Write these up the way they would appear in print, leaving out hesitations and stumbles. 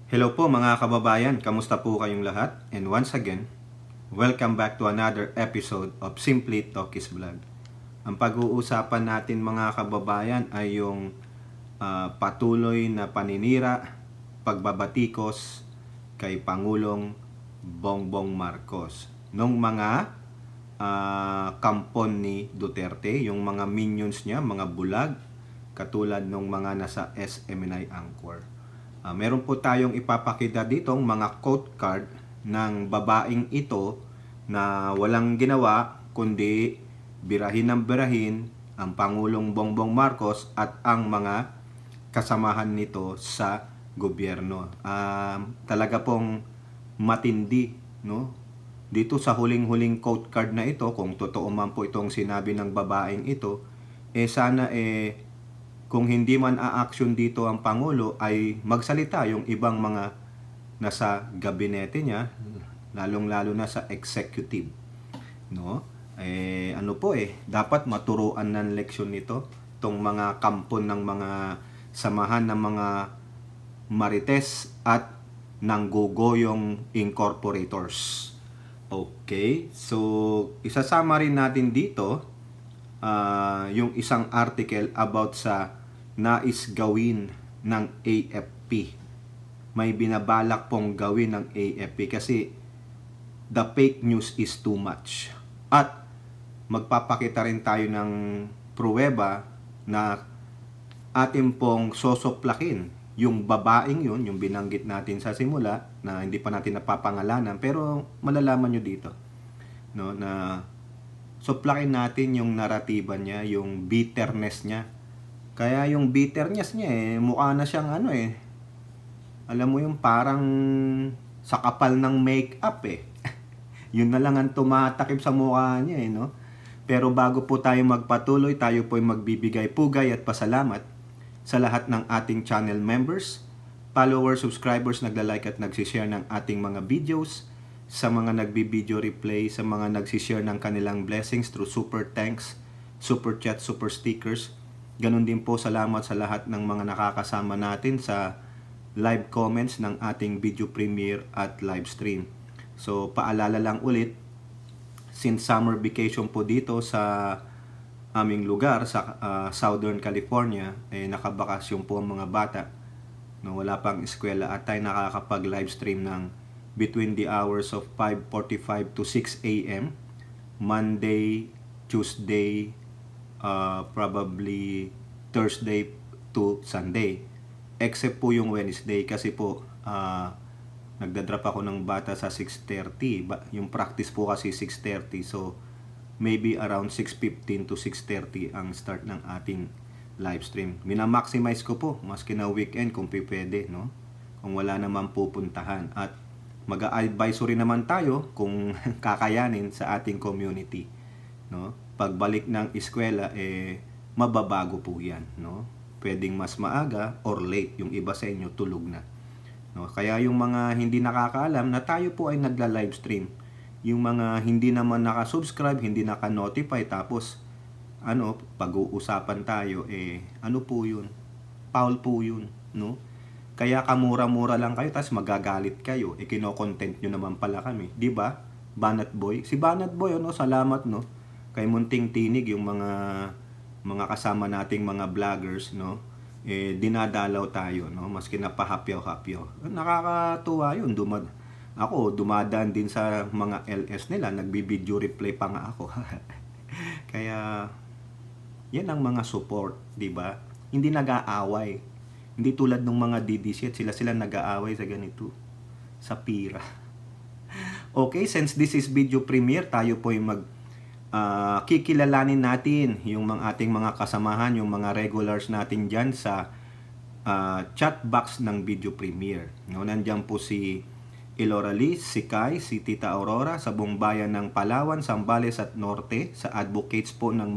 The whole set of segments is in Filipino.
Hello po mga kababayan, kamusta po kayong lahat? And once again, welcome back to another episode of Simply Talkies Vlog. Ang pag-uusapan natin mga kababayan ay yung patuloy na paninira, pagbabatikos kay Pangulong Bongbong Marcos. Nung mga kampon ni Duterte, yung mga minions niya, mga bulag, katulad nung mga nasa SMNI Angkor. Meron po tayong ipapakita ditong mga quote card ng babaeng ito na walang ginawa kundi birahin ng birahin ang Pangulong Bongbong Marcos at ang mga kasamahan nito sa gobyerno. Talaga pong matindi, no? Dito sa huling-huling quote card na ito, kung totoo man po itong sinabi ng babaeng ito, sana kung hindi man a-action dito ang Pangulo ay magsalita yung ibang mga nasa gabinete niya, lalong-lalo na sa executive, no? Dapat maturuan ng leksyon nito tong mga kampon ng mga samahan ng mga marites at nanggogoyong incorporators. Okay, so isasama rin natin dito yung isang article about sa nais gawin ng AFP. May binabalak pong gawin ng AFP kasi the fake news is too much. At magpapakita rin tayo ng pruweba na atin pong sosoplakin yung babaeng yun, yung binanggit natin sa simula na hindi pa natin napapangalanan, pero malalaman nyo dito, no, na soplakin natin yung naratiba niya, yung bitterness niya. Kaya yung bitterness niya mukha na siyang alam mo yung parang sa kapal ng make-up Yun na lang ang tumatakip sa mukha niya no? Pero bago po tayo magpatuloy, tayo po ay magbibigay pugay at pasalamat sa lahat ng ating channel members, followers, subscribers, nagla-like at nagsishare ng ating mga videos, sa mga nagbi-video replay, sa mga nagsishare ng kanilang blessings through super thanks, super chat, super stickers. Ganun din po salamat sa lahat ng mga nakakasama natin sa live comments ng ating video premiere at live stream. So paalala lang ulit, since summer vacation po dito sa aming lugar sa Southern California, nakabakasyon po ang mga bata. No, wala pang eskwela at tayo nakakapag live stream ng between the hours of 5:45 to 6 a.m. Monday, Tuesday, probably Thursday to Sunday. Except po yung Wednesday kasi po nagdadrop ako ng bata sa 6:30. Yung practice po kasi 6:30. So maybe around 6:15 to 6:30 ang start ng ating live stream. Minamaximize ko po maski na weekend kung pwede, no? Kung wala naman pupuntahan. At mag-advisory naman tayo kung kakayanin sa ating community, no? Pagbalik ng eskwela mababago po 'yan, no? Pwedeng mas maaga or late, yung iba sa inyo tulog na, no? Kaya yung mga hindi nakakaalam na tayo po ay nagla-live stream, yung mga hindi naman naka-subscribe, hindi naka-notify, tapos pag-uusapan tayo ano po 'yun? Foul po 'yun, no? Kaya kamura-mura lang kayo tapos magagalit kayo. Kino-content nyo naman pala kami, 'di ba? Banat Boy. Si Banat Boy salamat no. Kay munting tinig yung mga kasama nating mga vloggers, no. Dinadalaw tayo, no, maski napahapyaw-hapyaw. Nakakatuwa 'yun. Ako dumadaan din sa mga LS nila, nagbi-video replay pa nga ako. Kaya yan ang mga support, 'di ba? Hindi nag-aaway. Hindi tulad ng mga DDC, sila nag-aaway sa ganito, sa pira. Okay, since this is video premiere, tayo po yung kikilalanin natin yung ating mga kasamahan, yung mga regulars natin dyan sa chat box ng video premiere. No, nandiyan po si Elora Liz, si Kai, si Tita Aurora sa buong bayan ng Palawan, Zambales at Norte, sa advocates po ng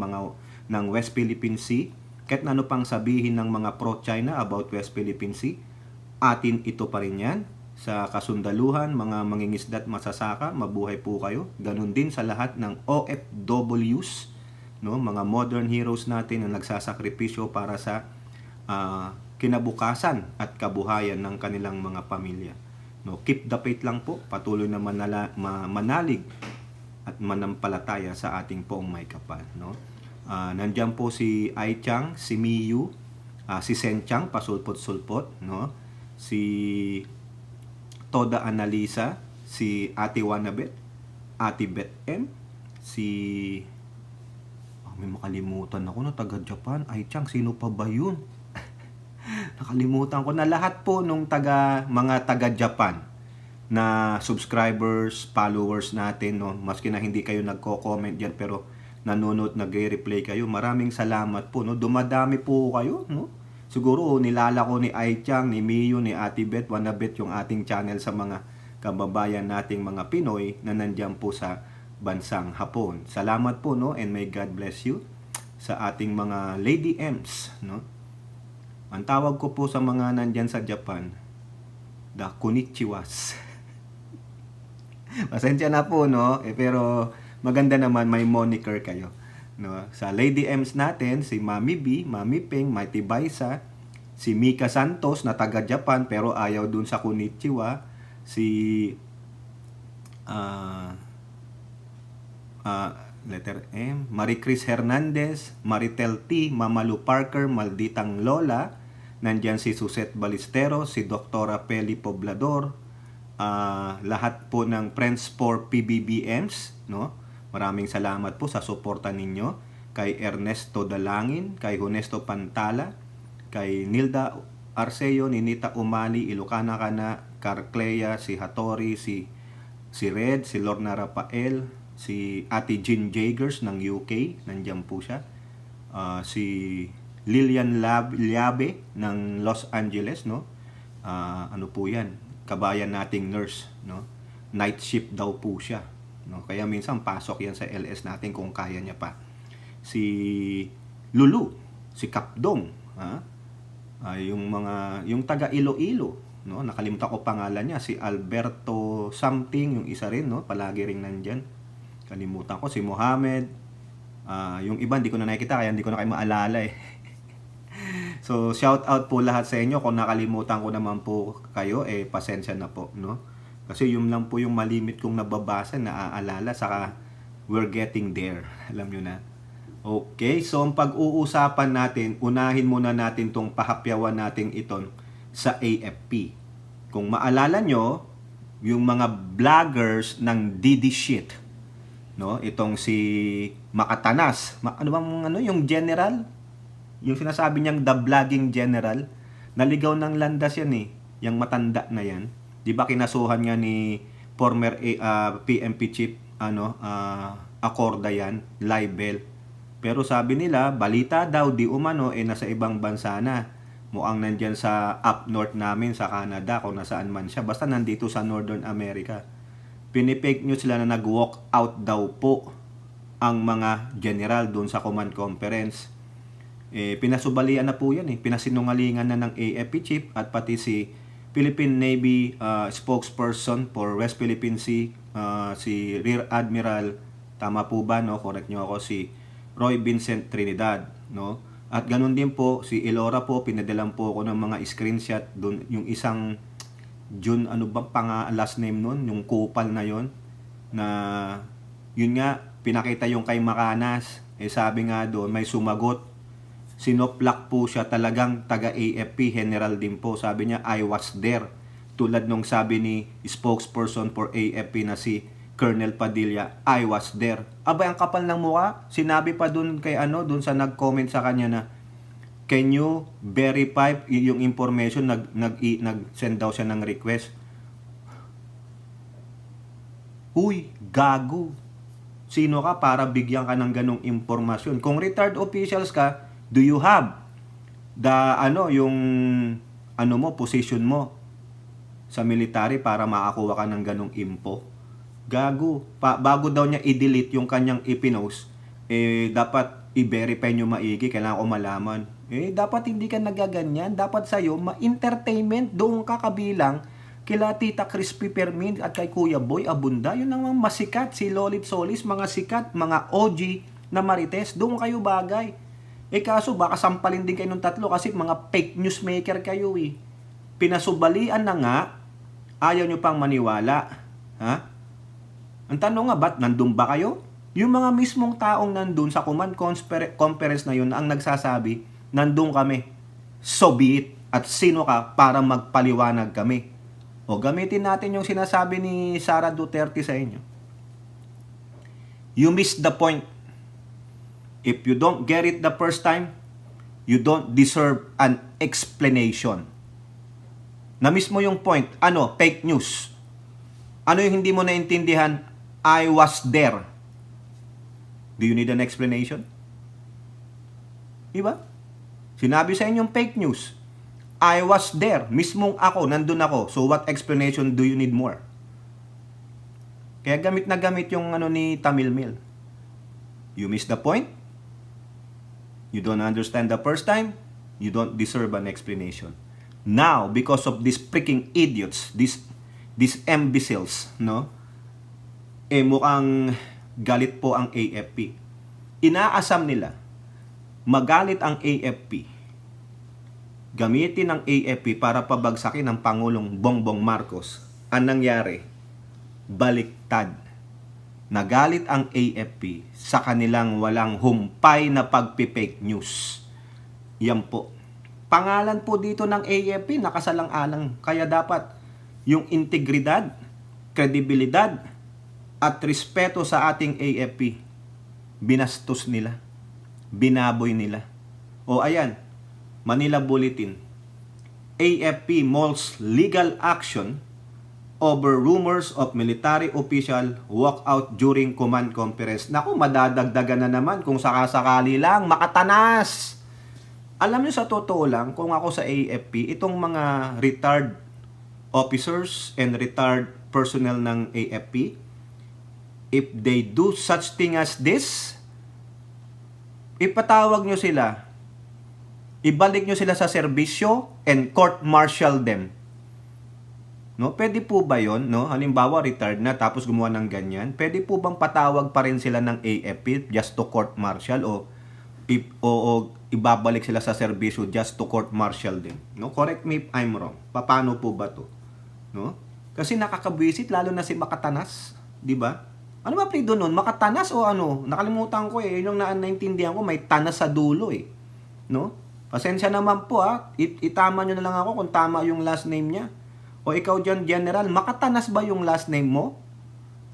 West Philippine Sea. Kahit ano pang sabihin ng mga pro-China about West Philippine Sea, atin ito pa rin yan. Sa kasundaluhan, mga mangingisda at masasaka, mabuhay po kayo. Ganun din sa lahat ng OFWs, no? Mga modern heroes natin na nagsasakripisyo para sa kinabukasan at kabuhayan ng kanilang mga pamilya. No, keep the faith lang po, patuloy na manalig at manampalataya sa ating poong may kapal, no. Nandiyan po si Ai Chang, si Miyu, si Sen Chang, pasulpot-sulpot, no. Si Toda Analisa, si Ate Wanabet, Ate Bet M, si may makalimutan ako na taga Japan. Ai Chang, sino pa ba yun? Nakalimutan ko na lahat po nung mga taga Japan na subscribers, followers natin, no. Maski na hindi kayo nagko-comment diyan pero nanonood, nagre-replay kayo. Maraming salamat po, no. Dumadami po kayo, no. Siguro nilalako ni Ai Chang, ni Miyu, ni Ate Bet, Wanabet yung ating channel sa mga kababayan nating mga Pinoy na nandiyan po sa bansang Hapon. Salamat po, no, and may God bless you sa ating mga Lady M's, no. Ang tawag ko po sa mga nandiyan sa Japan, the konnichiwas. Pasensya na po, no, pero maganda naman may moniker kayo, no. Sa Lady M's natin, si Mami B, Mami Ping, Mighty Baisa, si Mika Santos na taga Japan pero ayaw dun sa konnichiwa, si letter M, Marie Chris Hernandez, Maritel T, Mamalu Parker, Malditang Lola, nandyan si Suzette Balistero, si Doktora Peli Poblador, lahat po ng Friends for PBBMs, no? Maraming salamat po sa suporta ninyo kay Ernesto Dalangin, kay Honesto Pantala, kay Nilda Arceo, Ninita Umali, Ilocana Kana, Carclea, si Hattori, si Red, si Lorna Rafael, si Ate Jean Jagers ng UK, nandiyan po siya. Si Lilian Liabe ng Los Angeles, no? Ano po 'yan? Kabayan nating nurse, no? Night shift daw po siya, no? Kaya minsan pasok 'yan sa LS natin kung kaya niya pa. Si Lulu, si Kapdong, yung taga Iloilo, no? Nakalimutan ko pangalan niya, si Alberto something, yung isa rin, no? Palagi ring nandiyan. Kalimutan ko si Mohammed. Yung iba hindi ko na nakikita kaya hindi ko na kayo maalala eh. So shout out po lahat sa inyo. Kung nakalimutan ko naman po kayo, pasensya na po, no? Kasi yun lang po yung malimit kong nababasa, naaalala, saka we're getting there. Alam nyo na. Okay, so ang pag-uusapan natin, unahin muna natin tong pahapyawan natin ito sa AFP. Kung maalala nyo, yung mga vloggers ng Didi Shit, no? Itong si Makatanas, yung general, yung sinasabi niyang the vlogging general, naligaw ng landas yan eh, yung matanda na yan. 'Di ba kinasuhan nga ni former PNP chief Acorda yan, libel. Pero sabi nila, balita daw di umano nasa ibang bansa na. Mukhang nandyan sa up north namin sa Canada, kung nasaan man siya. Basta nandito sa Northern America. Pinipake news sila na nag-walk out daw po ang mga general doon sa command conference. Pinasubalian na po yan eh. Pinasinungalingan na ng AFP chief at pati si Philippine Navy spokesperson for West Philippine Sea, si Rear Admiral, tama po ba, no? Correct nyo ako, si Roy Vincent Trinidad, no? At ganun din po, si Elora po, pinadalan po ako ng mga screenshot doon, yung isang June, ano ba last name nun, yung kupal na yon, na yun nga, pinakita yung kay Makanas, sabi nga doon, may sumagot, sinoplak po siya, talagang taga AFP, general din po, sabi niya, I was there, tulad nung sabi ni spokesperson for AFP na si Colonel Padilla, I was there. Abay, ang kapal ng mukha. Sinabi pa dun kay dun sa nag-comment sa kanya na, can you verify yung information? Nag-send daw siya ng request. Huy, gago. Sino ka para bigyan ka ng ganong impormasyon? Kung retired officials ka, do you have the, position mo sa military para makakuha ka ng ganong info? Gago. Bago daw niya i-delete yung kanyang ipinost, dapat i-verify nyo maigi, kailangan ko malaman. Dapat hindi ka nagaganyan. Dapat sa'yo, ma-entertainment, doon ka kabilang kila Tita Crispy Permin at kay Kuya Boy Abunda. Yun ang masikat, si Lolit Solis, mga sikat, mga OG na Marites, doon kayo bagay. Kaso baka sampalin din kayo ng tatlo kasi mga fake newsmaker kayo eh. Pinasubalian na nga, ayaw nyo pang maniwala. Ha? Ang tanong nga, ba't nandun ba kayo? Yung mga mismong taong nandun sa command conference na yun ang nagsasabi, nandun kami. So be it. At sino ka para magpaliwanag kami? O gamitin natin yung sinasabi ni Sara Duterte sa inyo. You missed the point. If you don't get it the first time, you don't deserve an explanation. Na-miss mo yung point. Ano? Fake news. Ano yung hindi mo naintindihan? I was there. Do you need an explanation? Diba? Sinabi sa inyong fake news. I was there. Mismong ako, nandun ako. So what explanation do you need more? Kaya gamit na gamit yung ni Tamil Mill. You miss the point? You don't understand the first time? You don't deserve an explanation. Now, because of these freaking idiots, these imbeciles, no? Mukhang galit po ang AFP. Inaasam nila, magalit ang AFP. Gamitin ang AFP para pabagsakin ng Pangulong Bongbong Marcos. Ang nangyari, baliktad. Nagalit ang AFP sa kanilang walang humpay na pagpipake news. Yan po. Pangalan po dito ng AFP nakasalang-alang. Kaya dapat yung integridad, kredibilidad, at respeto sa ating AFP, binastos nila. Binaboy nila. O ayan, Manila Bulletin. AFP mulls legal action over rumors of military official walkout during command conference. Naku, madadagdagan na naman kung sakasakali lang, makatanas. Alam niyo sa totoo lang, kung ako sa AFP, itong mga retired officers and retired personnel ng AFP, if they do such thing as this, ipatawag nyo sila, ibalik nyo sila sa serbisyo and court-martial them. No, pwede po ba 'yon, no? Halimbawa retired na tapos gumawa ng ganyan, pwede po bang patawag pa rin sila ng AFP just to court martial o ibabalik sila sa serbisyo just to court martial din? No, correct me if I'm wrong. Paano po ba 'to? No? Kasi nakakabwisit lalo na si Makatanas, 'di ba? Ano ba pledo noon? Makatanas o ano? Nakalimutan ko eh. Yung naintindihan ko may tanas sa dulo eh. No? Pasensya naman po ha. Itama nyo na lang ako kung tama yung last name niya. O ikaw dyan, General, Makatanas ba yung last name mo?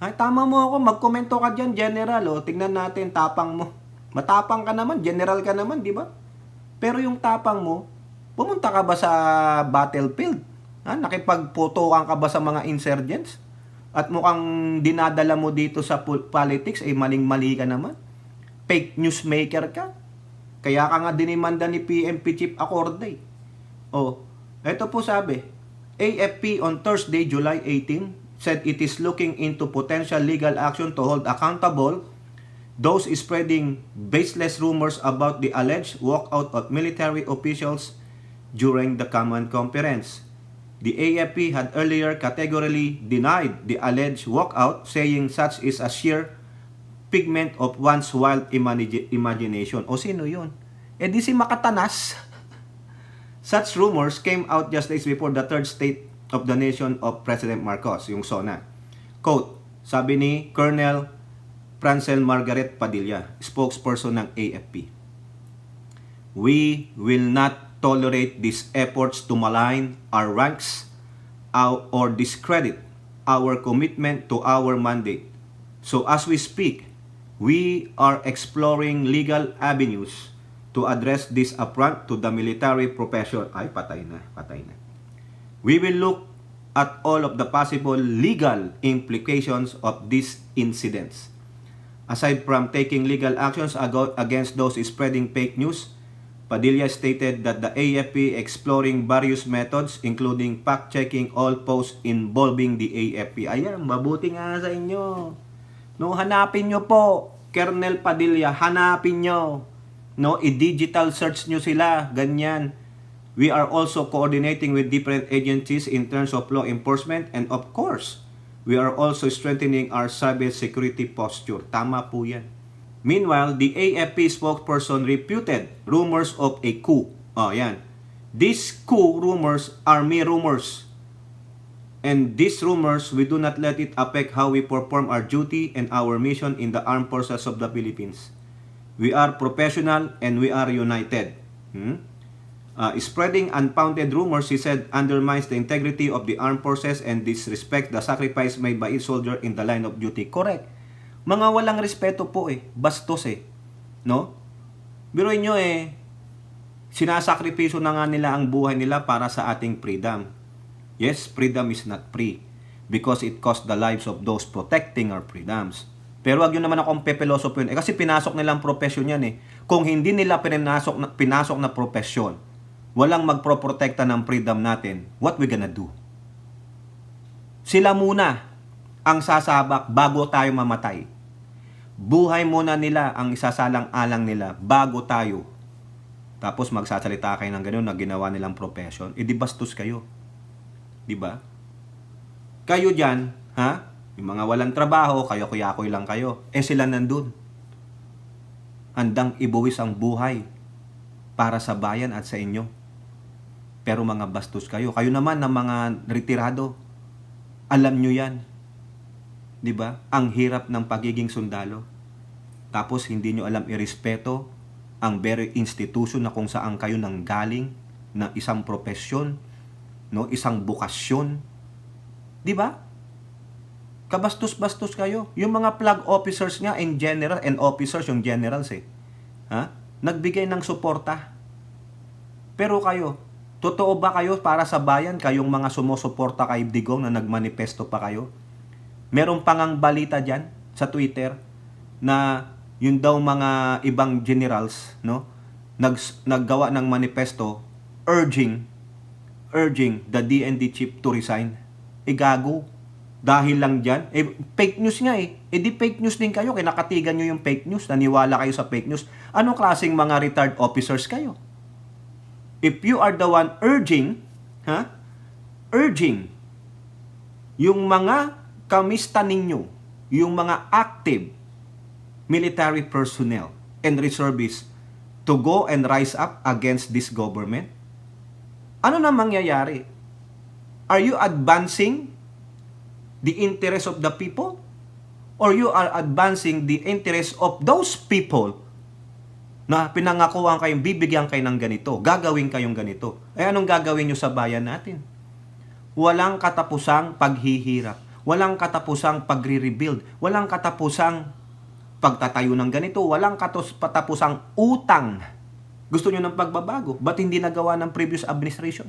Ay, tama mo ako, magkomento ka dyan, General. O, tignan natin, tapang mo. Matapang ka naman, General ka naman, di ba? Pero yung tapang mo, pumunta ka ba sa battlefield? Ha? Nakipagputukan ka ba sa mga insurgents? At mukhang dinadala mo dito sa politics, maling-mali ka naman. Fake newsmaker ka. Kaya ka nga dinimanda ni PNP Chief Acorde. O, eto po sabi, AFP on Thursday, July 18, said it is looking into potential legal action to hold accountable those spreading baseless rumors about the alleged walkout of military officials during the command conference. The AFP had earlier categorically denied the alleged walkout, saying such is a sheer figment of one's wild imagination. O sino yun? Di si Makatanas. Such rumors came out just days before the third State of the Nation of President Marcos, yung SONA. Quote, sabi ni Colonel Francel Margaret Padilla, spokesperson ng AFP. We will not tolerate these efforts to malign our ranks or discredit our commitment to our mandate. So as we speak, we are exploring legal avenues to address this affront to the military profession. Ay, patay na. We will look at all of the possible legal implications of these incidents. Aside from taking legal actions against those spreading fake news, Padilla stated that the AFP exploring various methods including fact-checking all posts involving the AFP. Ayan, mabuti nga sa inyo. No, hanapin nyo po, Colonel Padilla, hanapin nyo. No, i-digital search nyo sila, ganyan. We are also coordinating with different agencies in terms of law enforcement and of course, we are also strengthening our cyber security posture. Tama po yan. Meanwhile, the AFP spokesperson refuted rumors of a coup. Oh, yan. These coup rumors are mere rumors. And these rumors, we do not let it affect how we perform our duty and our mission in the armed forces of the Philippines. We are professional and we are united. Spreading unfounded rumors, he said, undermines the integrity of the armed forces and disrespect the sacrifice made by each soldier in the line of duty. Correct. Mga walang respeto po bastos no? Biruin nyo sinasakripisyo na nga nila ang buhay nila para sa ating freedom. Yes, freedom is not free because it costs the lives of those protecting our freedoms. Pero wag yun naman akong pepeloso po yun. Kasi pinasok nilang profesyon yan Kung hindi nila pinasok na profesyon, walang magproprotekta ng freedom natin, what we gonna do? Sila muna ang sasabak bago tayo mamatay. Buhay muna nila ang isasalang-alang nila bago tayo. Tapos magsasalita kayo ng gano'n na ginawa nilang profession. Di bastos kayo. Di ba? Kayo dyan, yung mga walang trabaho, kayo-kuyakoy lang kayo. Sila nandun. Handang ibuwis ang buhay para sa bayan at sa inyo. Pero mga bastos kayo. Kayo naman ng mga retirado. Alam nyo yan. Di ba? Ang hirap ng pagiging sundalo. Tapos hindi nyo alam irespeto ang very institution na kung saan kayo nanggaling na isang profesyon, no, isang bukasyon. Di ba? Kabastos-bastos kayo. Yung mga flag officers nga in general, and officers yung generals nagbigay ng suporta. Pero kayo, totoo ba kayo para sa bayan, kayong mga sumusuporta kay Digong na nagmanifesto pa kayo? Meron pangang balita dyan sa Twitter na yun daw mga ibang generals, no, naggawa ng manifesto urging the DND chief to resign. Gago. Dahil lang dyan. Fake news nga di fake news din kayo. Kinakatigan nyo yung fake news. Naniwala kayo sa fake news. Anong klaseng mga retired officers kayo? If you are the one urging yung mga kamista ninyo, yung mga active military personnel and reservists to go and rise up against this government, ano na mangyayari? Are you advancing the interest of the people? Or you are advancing the interest of those people na pinangakuan kayong bibigyan kayo ng ganito, gagawin kayong ganito? Anong gagawin nyo sa bayan natin? Walang katapusang paghihirap. Walang katapusang pagre-rebuild. Walang katapusang pagtatayo ng ganito. Walang katapusang utang. Gusto nyo ng pagbabago? Ba't hindi nagawa ng previous administration?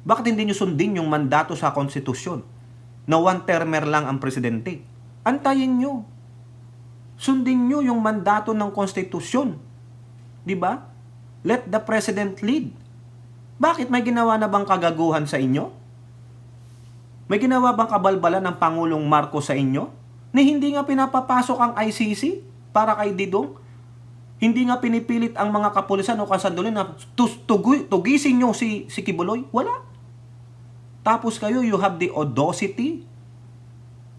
Bakit hindi nyo sundin yung mandato sa konstitusyon na one-termer lang ang presidente? Antayin nyo. Sundin nyo yung mandato ng konstitusyon. Diba? Let the president lead. Bakit may ginawa na bang kagaguhan sa inyo? May ginawa bang kabalbalan ng Pangulong Marcos sa inyo? Ni hindi nga pinapapasok ang ICC para kay Didong? Hindi nga pinipilit ang mga kapulisan o kasandulin na tugisin nyo si Kibuloy? Wala. Tapos kayo, you have the audacity.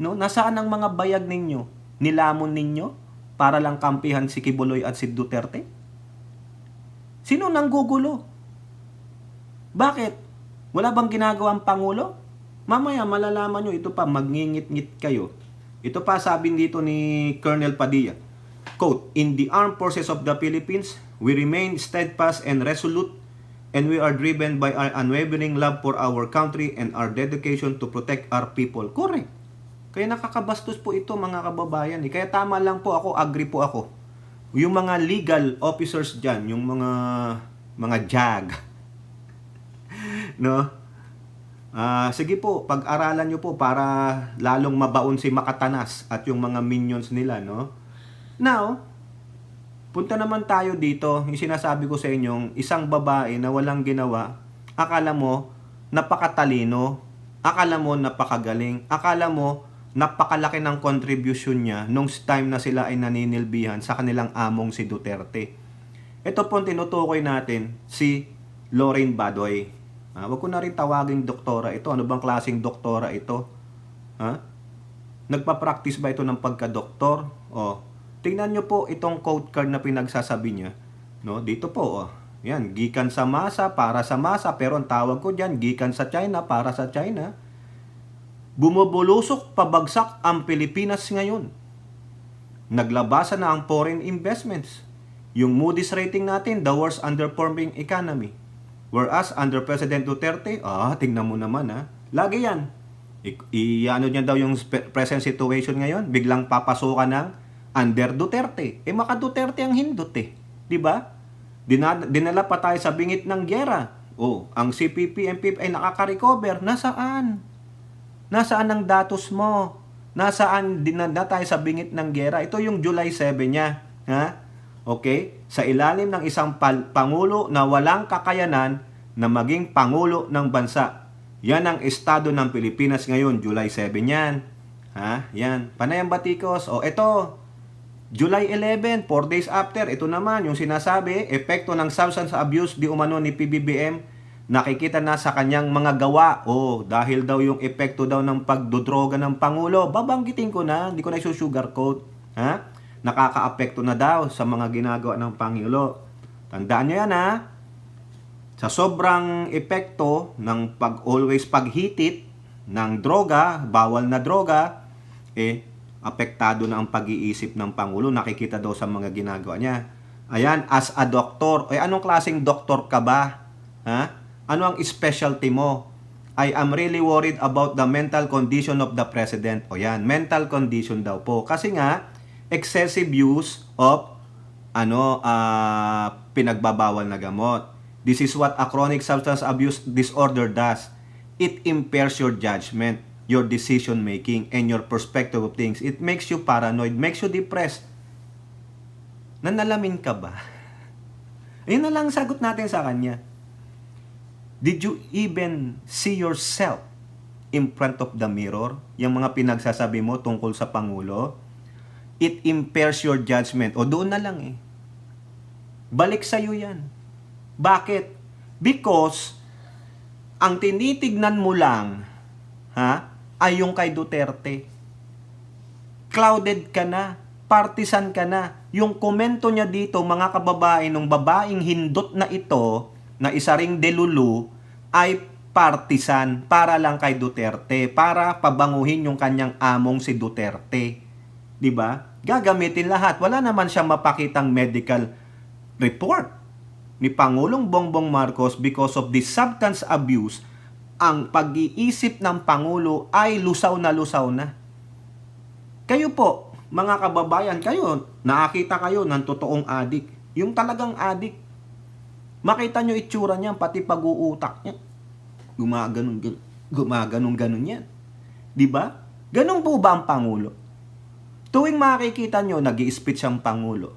No? Nasaan ang mga bayag ninyo? Nilamon ninyo para lang kampihan si Kibuloy at si Duterte? Sino nang gugulo? Bakit? Wala bang ginagawang Pangulo? Mamaya malalaman nyo, ito pa, magngingit-ngit kayo. Ito pa sabi dito ni Colonel Padilla. Quote, "In the armed forces of the Philippines, we remain steadfast and resolute, and we are driven by our unwavering love for our country and our dedication to protect our people." Correct. Kaya nakakabastos po ito mga kababayan. Kaya tama lang po ako, agree po ako. Yung mga legal officers dyan, yung mga JAG, no? Sige po, pag-aralan nyo po para lalong mabaon si Makatanas at yung mga minions nila, no? Now, punta naman tayo dito, yung sinasabi ko sa inyong isang babae na walang ginawa, akala mo napakatalino, akala mo napakagaling, akala mo napakalaki ng contribution niya nung time na sila ay naninilbihan sa kanilang among si Duterte. Ito po tinutukoy natin si Lorraine Badoy. Wag ko na rin tawaging doktora ito. Ano bang klaseng doktora ito? Nagpa-practice ba ito ng pagka-doktor? O Tingnan nyo po itong code card na pinagsasabi niya. No? Dito po, oh. Yan, gikan sa masa, para sa masa. Pero ang tawag ko dyan, gikan sa China, para sa China. Bumubulusok pabagsak ang Pilipinas ngayon. Naglabasan na ang foreign investments. Yung Moody's rating natin, the worst underperforming economy. Whereas under President Duterte, tingnan mo naman lagi yan. Ano niya daw yung present situation ngayon, biglang papasukan ng under Duterte. Maka Duterte ang hindot di ba? Dinala pa tayo sa bingit ng gyera. Ang CPP, MPP ay nakaka-recover. Nasaan? Nasaan ang datos mo? Nasaan dinala tayo sa bingit ng gyera? Ito yung July 7 niya. Okay? Sa ilalim ng isang pangulo na walang kakayanan na maging pangulo ng bansa. Yan ang estado ng Pilipinas ngayon, July 7 yan. Yan. Panayang batikos. Ito, July 11, 4 days after, ito naman yung sinasabi, epekto ng substance abuse di umano ni PBBM, nakikita na sa kanyang mga gawa. Dahil daw yung epekto daw ng pagdodroga ng Pangulo, babanggitin ko na, hindi ko na isusugarcoat. Nakaka-apekto na daw sa mga ginagawa ng Pangulo. Tandaan nyo yan Sa sobrang epekto ng always paghitit ng droga, bawal na droga, apektado na ang pag-iisip ng Pangulo. Nakikita daw sa mga ginagawa niya. Ayan, as a doctor. Anong klaseng doktor ka ba? Ano ang specialty mo? I am really worried about the mental condition of the president. Yan, mental condition daw po. Kasi nga, excessive use of pinagbabawal na gamot. This is what a chronic substance abuse disorder does. It impairs your judgment, your decision making, and your perspective of things. It makes you paranoid, makes you depressed. Nanalamin ka ba? Ayun na lang sagot natin sa kanya. Did you even see yourself in front of the mirror? Yung mga pinagsasabi mo tungkol sa Pangulo? It impairs your judgment. Doon na lang Balik sa'yo yan. Bakit? Because ang tinitignan mo lang, ay yung kay Duterte. Clouded ka na, partisan ka na. Yung komento niya dito, mga kababae, nung babaeng hindot na ito, na isa ring delulu, ay partisan para lang kay Duterte, para pabanguhin yung kanyang among si Duterte. 'Di ba? Gagamitin lahat. Wala naman siya mapakitang medical report ni Pangulong Bongbong Marcos because of the substance abuse. Ang pag-iisip ng Pangulo ay lusaw na. Kayo po, mga kababayan, nakakita kayo ng totoong adik. Yung talagang adik. Makita nyo itsura niya, pati pag-uutak niya. Gumaganon yan. Diba? Ganun po ba ang Pangulo? Tuwing makikita nyo, nag-i-speech ang Pangulo.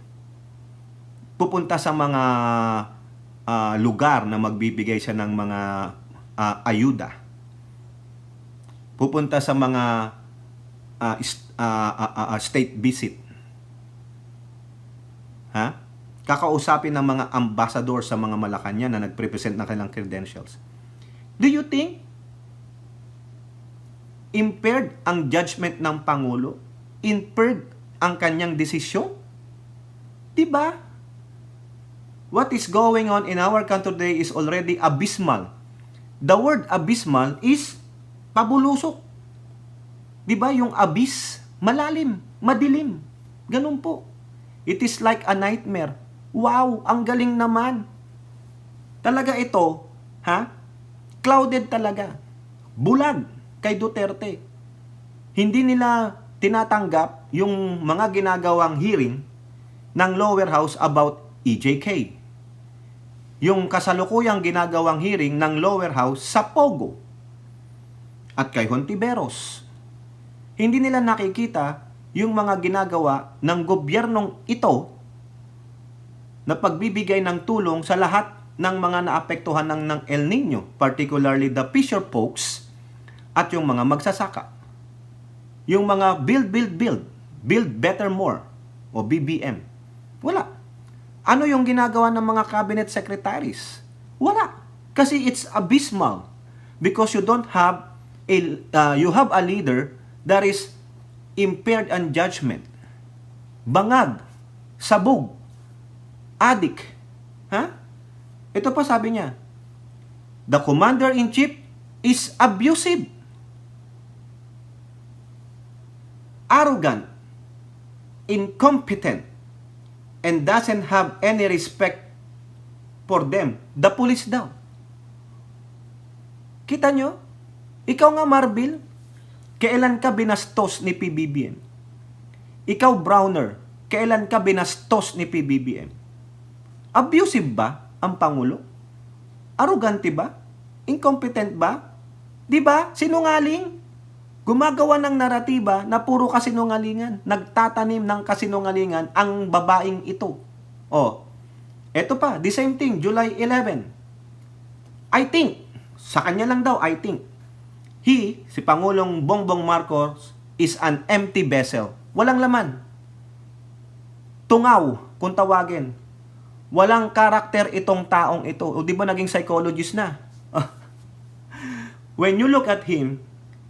Pupunta sa mga lugar na magbibigay siya ng mga ayuda. Pupunta sa mga state visit. Kakausapin ng mga ambassador sa mga Malacanang na nagpresent ng kanilang credentials. Do you think impaired ang judgment ng Pangulo? Impaired ang kanyang desisyon? Diba? What is going on in our country today is already abysmal. The word abysmal is pabulusok. Diba? Yung abyss, malalim, madilim. Ganun po. It is like a nightmare. Wow, ang galing naman. Talaga ito, clouded talaga. Bulag kay Duterte. Hindi nila tinatanggap yung mga ginagawang hearing ng lower house about EJK. Yung kasalukuyang ginagawang hearing ng lower house sa Pogo at kay Hontiveros. Hindi nila nakikita yung mga ginagawa ng gobyernong ito na pagbibigay ng tulong sa lahat ng mga naapektuhan ng El Nino, particularly the fisher folks at yung mga magsasaka. Yung mga build better more o BBM. Wala. Ano yung ginagawa ng mga cabinet secretaries? Wala. Kasi it's abysmal because you don't have you have a leader that is impaired on judgment. bangag, sabog, adik. Ha? Ito pa sabi niya, the commander-in-chief is abusive, arrogant, incompetent, and doesn't have any respect for them. The police daw. Kita nyo? Ikaw nga, Marbil, kailan ka binastos ni PBBM? Ikaw, Browner, kailan ka binastos ni PBBM? Abusive ba ang Pangulo? Arrogante ba? Incompetent ba? Di ba? Sinungaling? Gumagawa ng naratiba na puro kasinungalingan. Nagtatanim ng kasinungalingan ang babaeng ito. Oh, eto pa, the same thing, July 11. I think, sa kanya lang daw, I think, si Pangulong Bongbong Marcos is an empty vessel. Walang laman. Tungaw, kung tawagin. Walang karakter itong taong ito. O di ba naging psychologist na? When you look at him,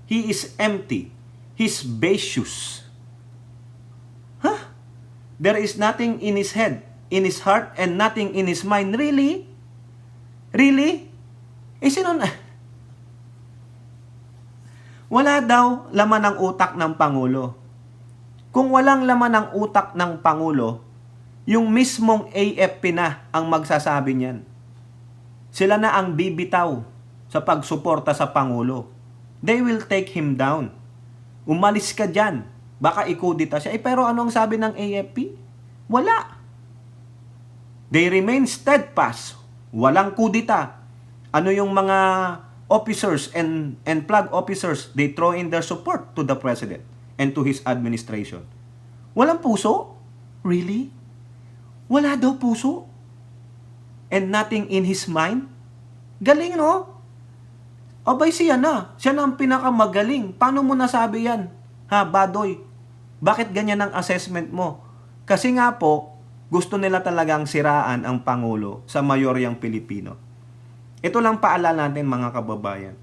he is empty. He's vicious. Huh? There is nothing in his head, in his heart, and nothing in his mind. Really? Really? Sino na? Wala daw laman ng utak ng Pangulo. Kung walang laman ng utak ng Pangulo, yung mismong AFP na ang magsasabi niyan. Sila na ang bibitaw sa pagsuporta sa Pangulo. They will take him down. Umalis ka dyan. Baka ikudita siya. Pero anong sabi ng AFP? Wala. They remain steadfast. Walang kudita. Ano yung mga officers and flag officers, they throw in their support to the president and to his administration. Walang puso? Really? Wala daw puso? And nothing in his mind? Galing, no? Abay siya na. Siya na ang pinakamagaling. Paano mo nasabi yan? Ha, Badoy? Bakit ganyan ang assessment mo? Kasi nga po, gusto nila talagang siraan ang Pangulo sa mayoryang Pilipino. Ito lang paalala natin mga kababayan.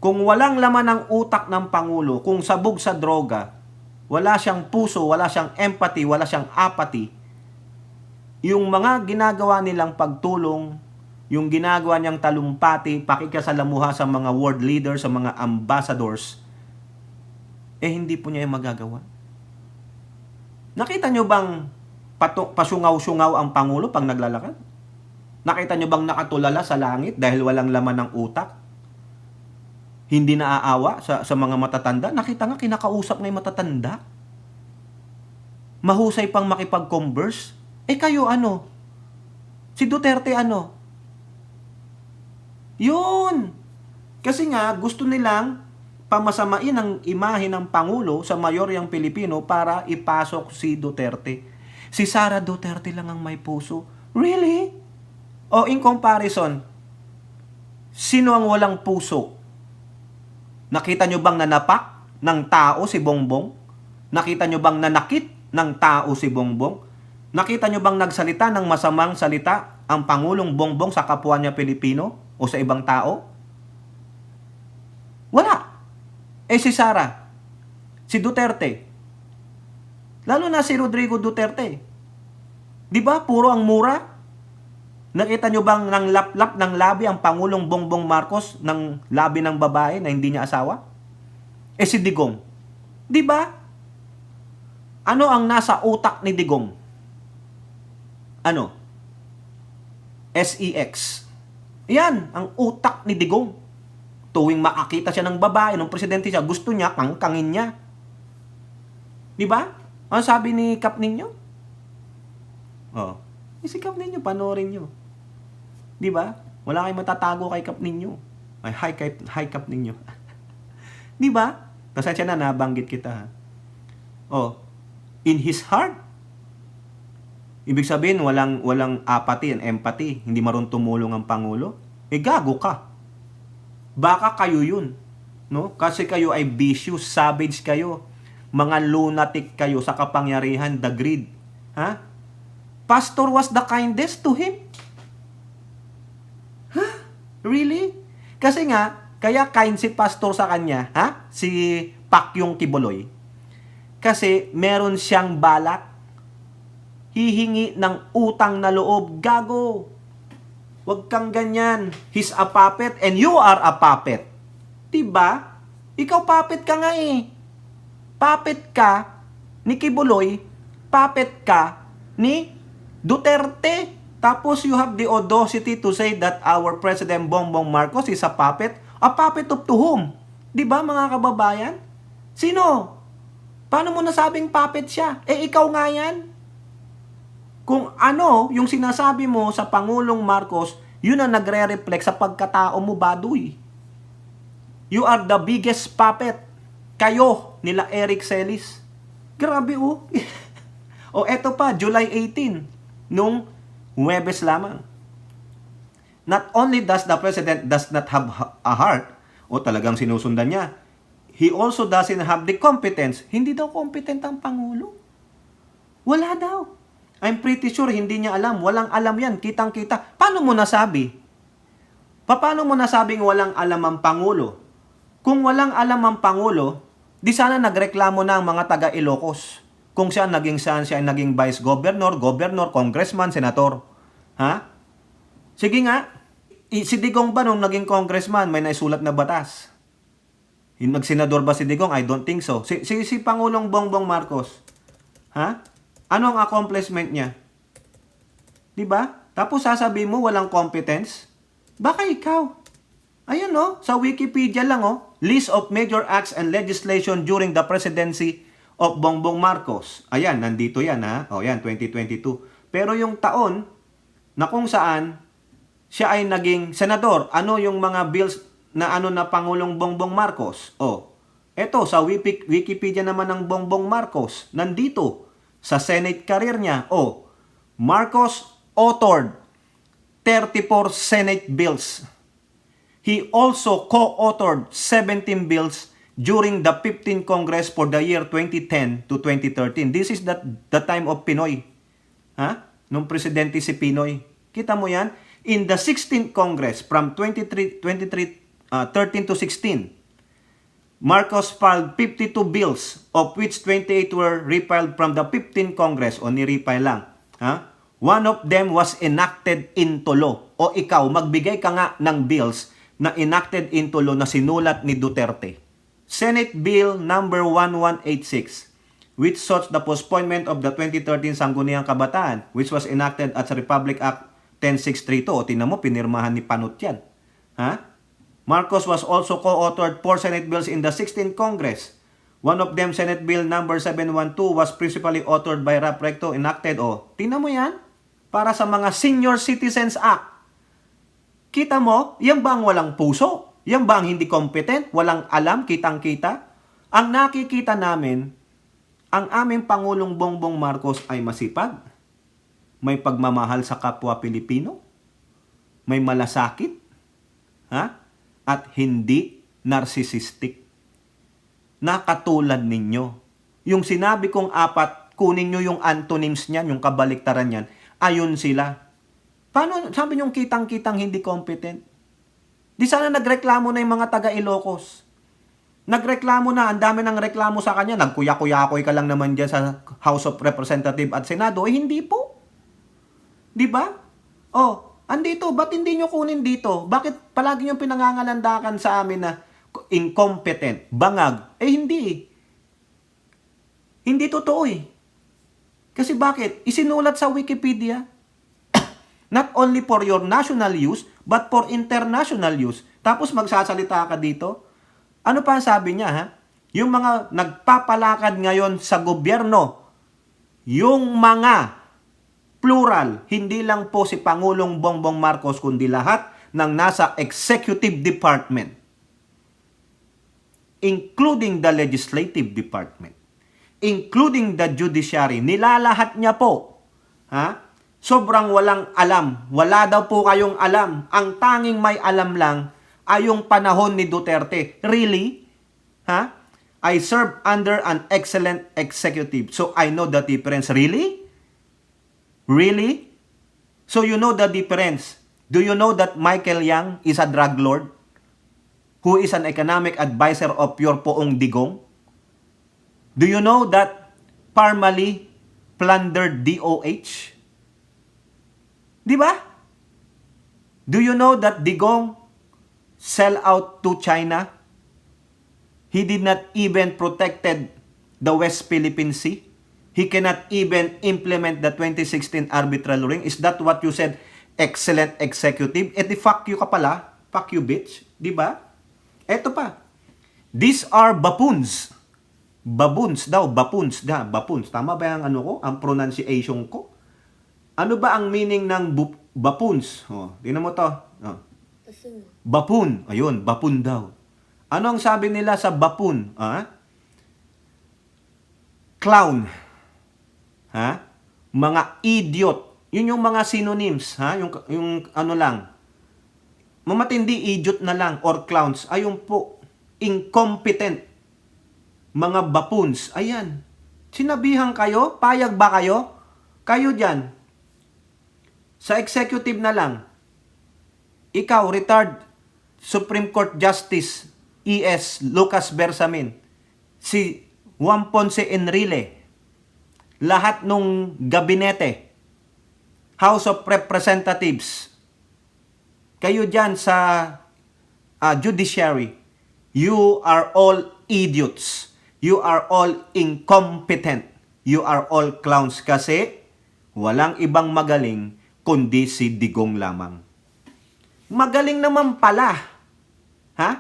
Kung walang laman ng utak ng Pangulo, kung sabog sa droga, wala siyang puso, wala siyang empathy, wala siyang apathy, yung mga ginagawa nilang pagtulong, yung ginagawa niyang talumpati, pakikasalamuha sa mga world leaders, sa mga ambassadors, hindi po niya yung magagawa. Nakita niyo bang pasungaw-sungaw ang Pangulo pag naglalakad? Nakita niyo bang nakatulala sa langit dahil walang laman ng utak? Hindi naaawa sa mga matatanda? Nakita nga, kinakausap nga yung matatanda. Mahusay pang makipag-converse. Kayo ano? Si Duterte ano? Yun! Kasi nga, gusto nilang pamasamain ang imahe ng Pangulo sa mayoryang Pilipino para ipasok si Duterte. Si Sara Duterte lang ang may puso. Really? O in comparison, sino ang walang puso? Nakita nyo bang nanapak ng tao si Bongbong? Nakita nyo bang nanakit ng tao si Bongbong? Nakita nyo bang nagsalita ng masamang salita ang Pangulong Bongbong sa kapwa niya Pilipino o sa ibang tao? Wala. Si Sara, si Duterte, lalo na si Rodrigo Duterte, di ba puro ang mura? Nakita nyo bang nang lap-lap ng labi ang Pangulong Bongbong Marcos ng labi ng babae na hindi niya asawa? Si Digong, di ba? Ano ang nasa utak ni Digong? Ano? SEX. Yan, ang utak ni Digong. Tuwing makakita siya ng babae, ng presidente siya, gusto niya, kangkangin niya. Di ba? Ano sabi ni Kap ninyo? Si Kap ninyo, panoorin nyo. Di ba? Wala kayong matatago kay Kap ninyo. Ay, hi Kap ninyo. Di ba? Pasensya na, nabanggit kita. In his heart. Ibig sabihin, walang apathy and empathy. Hindi marunong tumulong ang Pangulo. Gago ka. Baka kayo yun. No? Kasi kayo ay vicious, savage kayo. Mga lunatic kayo sa kapangyarihan, the greed. Ha? Pastor was the kindest to him. Really? Kasi nga, kaya kind si pastor sa kanya, si Pakyong Kibuloy. Kasi meron siyang balak. Hihingi ng utang na loob. Gago. Huwag kang ganyan. He's a puppet and you are a puppet. Diba? Ikaw puppet ka nga eh. Puppet ka ni Kibuloy. Puppet ka ni Duterte. Tapos you have the audacity to say that our President Bongbong Marcos is a puppet. A puppet of to whom? Diba mga kababayan? Sino? Paano mo nasabing puppet siya? Eh ikaw nga yan. Kung ano yung sinasabi mo sa Pangulong Marcos, yun ang nagre-reflect sa pagkatao mo, baduy. You are the biggest puppet. Kayo, nila Eric Celis. Grabe oh. O eto pa, July 18, nung Huwebes lamang. Not only does the President does not have a heart, o talagang sinusundan niya, he also doesn't have the competence. Hindi daw competent ang Pangulo. Wala daw. I'm pretty sure hindi niya alam. Walang alam yan. Kitang-kita. Paano mo nasabi? Paano mo nasabing walang alam ang Pangulo? Kung walang alam ang Pangulo, di sana nagreklamo na ang mga taga Ilocos. Kung siya ay naging vice governor, congressman, senator. Ha? Sige nga. Si Digong ba nung naging congressman, may naisulat na batas? Nagsenador ba si Digong? I don't think so. Si Pangulong Bongbong Marcos. Ha? Ano ang accomplishment niya? Diba? Tapos sasabihin mo walang competence? Baka ikaw. Ayun no, sa Wikipedia lang oh, list of major acts and legislation during the presidency of Bongbong Marcos. Ayan, nandito yan ha. O yan, 2022. Pero yung taon na kung saan siya ay naging senador, ano yung mga bills na Pangulong Bongbong Marcos? O, eto sa Wikipedia naman ng Bongbong Marcos, nandito sa Senate career niya. O, Marcos authored 34 Senate bills. He also co-authored 17 bills during the 15th Congress for the year 2010 to 2013. This is the time of Pinoy. Ha? Nung presidente si Pinoy. Kita mo yan? In the 16th Congress from 13 to 16, Marcos filed 52 bills, of which 28 were refiled from the 15th Congress, o ni-refile lang. Ha? One of them was enacted into law. O ikaw, magbigay ka nga ng bills na enacted into law na sinulat ni Duterte. Senate Bill number 1186, which sought the postponement of the 2013 Sangguniang Kabataan, which was enacted as Republic Act 10632. O tinan mo, pinirmahan ni Panut yan. Ha? Marcos was also co-authored 4 Senate bills in the 16th Congress. One of them, Senate Bill number 712, was principally authored by Rap Recto, enacted. O, tingnan mo yan? Para sa mga Senior Citizens Act. Kita mo, yan ba ang walang puso? Yan ba ang hindi competent? Walang alam, kitang-kita? Ang nakikita namin, ang aming Pangulong Bongbong Marcos ay masipag, may pagmamahal sa kapwa Pilipino, may malasakit, ha? At hindi narcissistic. Nakatulad ninyo. Yung sinabi kong 4, kunin nyo yung antonyms niyan, yung kabaliktaran niyan, ayun sila. Paano sabi nyo kitang-kitang hindi competent? Di sana nagreklamo na yung mga taga Ilocos. Nagreklamo na, ang dami ng reklamo sa kanya, nagkuya-kuya-kuy ka lang naman dyan sa House of Representatives at Senado, hindi po. Di ba? Oh, andito, ba't hindi nyo kunin dito? Bakit palagi nyo pinangangalandakan sa amin na incompetent, bangag? Eh hindi. Hindi totoo eh. Kasi bakit? Isinulat sa Wikipedia. Not only for your national use, but for international use. Tapos magsasalita ka dito. Ano pa ang sabi niya ha? Yung mga nagpapalakad ngayon sa gobyerno, yung mga plural, hindi lang po si Pangulong Bongbong Marcos, kundi lahat ng nasa executive department, including the legislative department, including the judiciary, nilalahat niya po. Ha? Sobrang walang alam. Wala daw po kayong alam. Ang tanging may alam lang ay yung panahon ni Duterte. Really? Ha? I served under an excellent executive, so I know the difference. Really? Really? So you know the difference. Do you know that Michael Yang is a drug lord who is an economic advisor of your Poong Digong? Do you know that Parmali plundered DOH? Di ba? Do you know that Digong sell out to China? He did not even protected the West Philippine Sea. He cannot even implement the 2016 arbitral ruling. Is that what you said? Excellent executive. Eh di fuck you ka pala. Fuck you bitch. Di ba? Eto pa. These are baboons. Baboons daw. Baboons. Baboons. Tama ba yung ano ko? Ang pronunciation ko? Ano ba ang meaning ng baboons? Oh, tingnan mo to. Oh. Baboon. Ayun, baboon daw. Ano ang sabi nila sa baboon? Clown. Mga idiot. Yun yung mga synonyms. Yung ano lang. Mamatindi idiot na lang or clowns. Ayun po. Incompetent. Mga baboons. Ayan. Sinabihan kayo? Payag ba kayo? Kayo dyan. Sa executive na lang. Ikaw, retired Supreme Court Justice E.S. Lucas Bersamin, si Juan Ponce Enrile, lahat nung gabinete, House of Representatives, kayo dyan sa judiciary, you are all idiots. You are all incompetent. You are all clowns kasi walang ibang magaling kundi si Digong lamang. Magaling naman pala.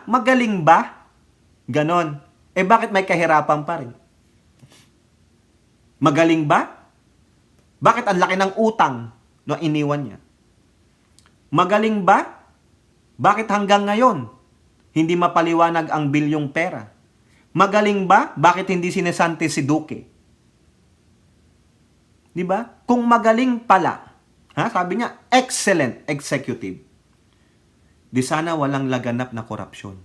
Magaling ba? Ganon. Eh bakit may kahirapan pa rin? Magaling ba? Bakit ang laki ng utang na iniwan niya? Magaling ba? Bakit hanggang ngayon hindi mapaliwanag ang bilyong pera? Magaling ba? Bakit hindi sinesante si Duque? Di ba? Kung magaling pala, sabi niya, excellent executive. Di sana walang laganap na korupsyon.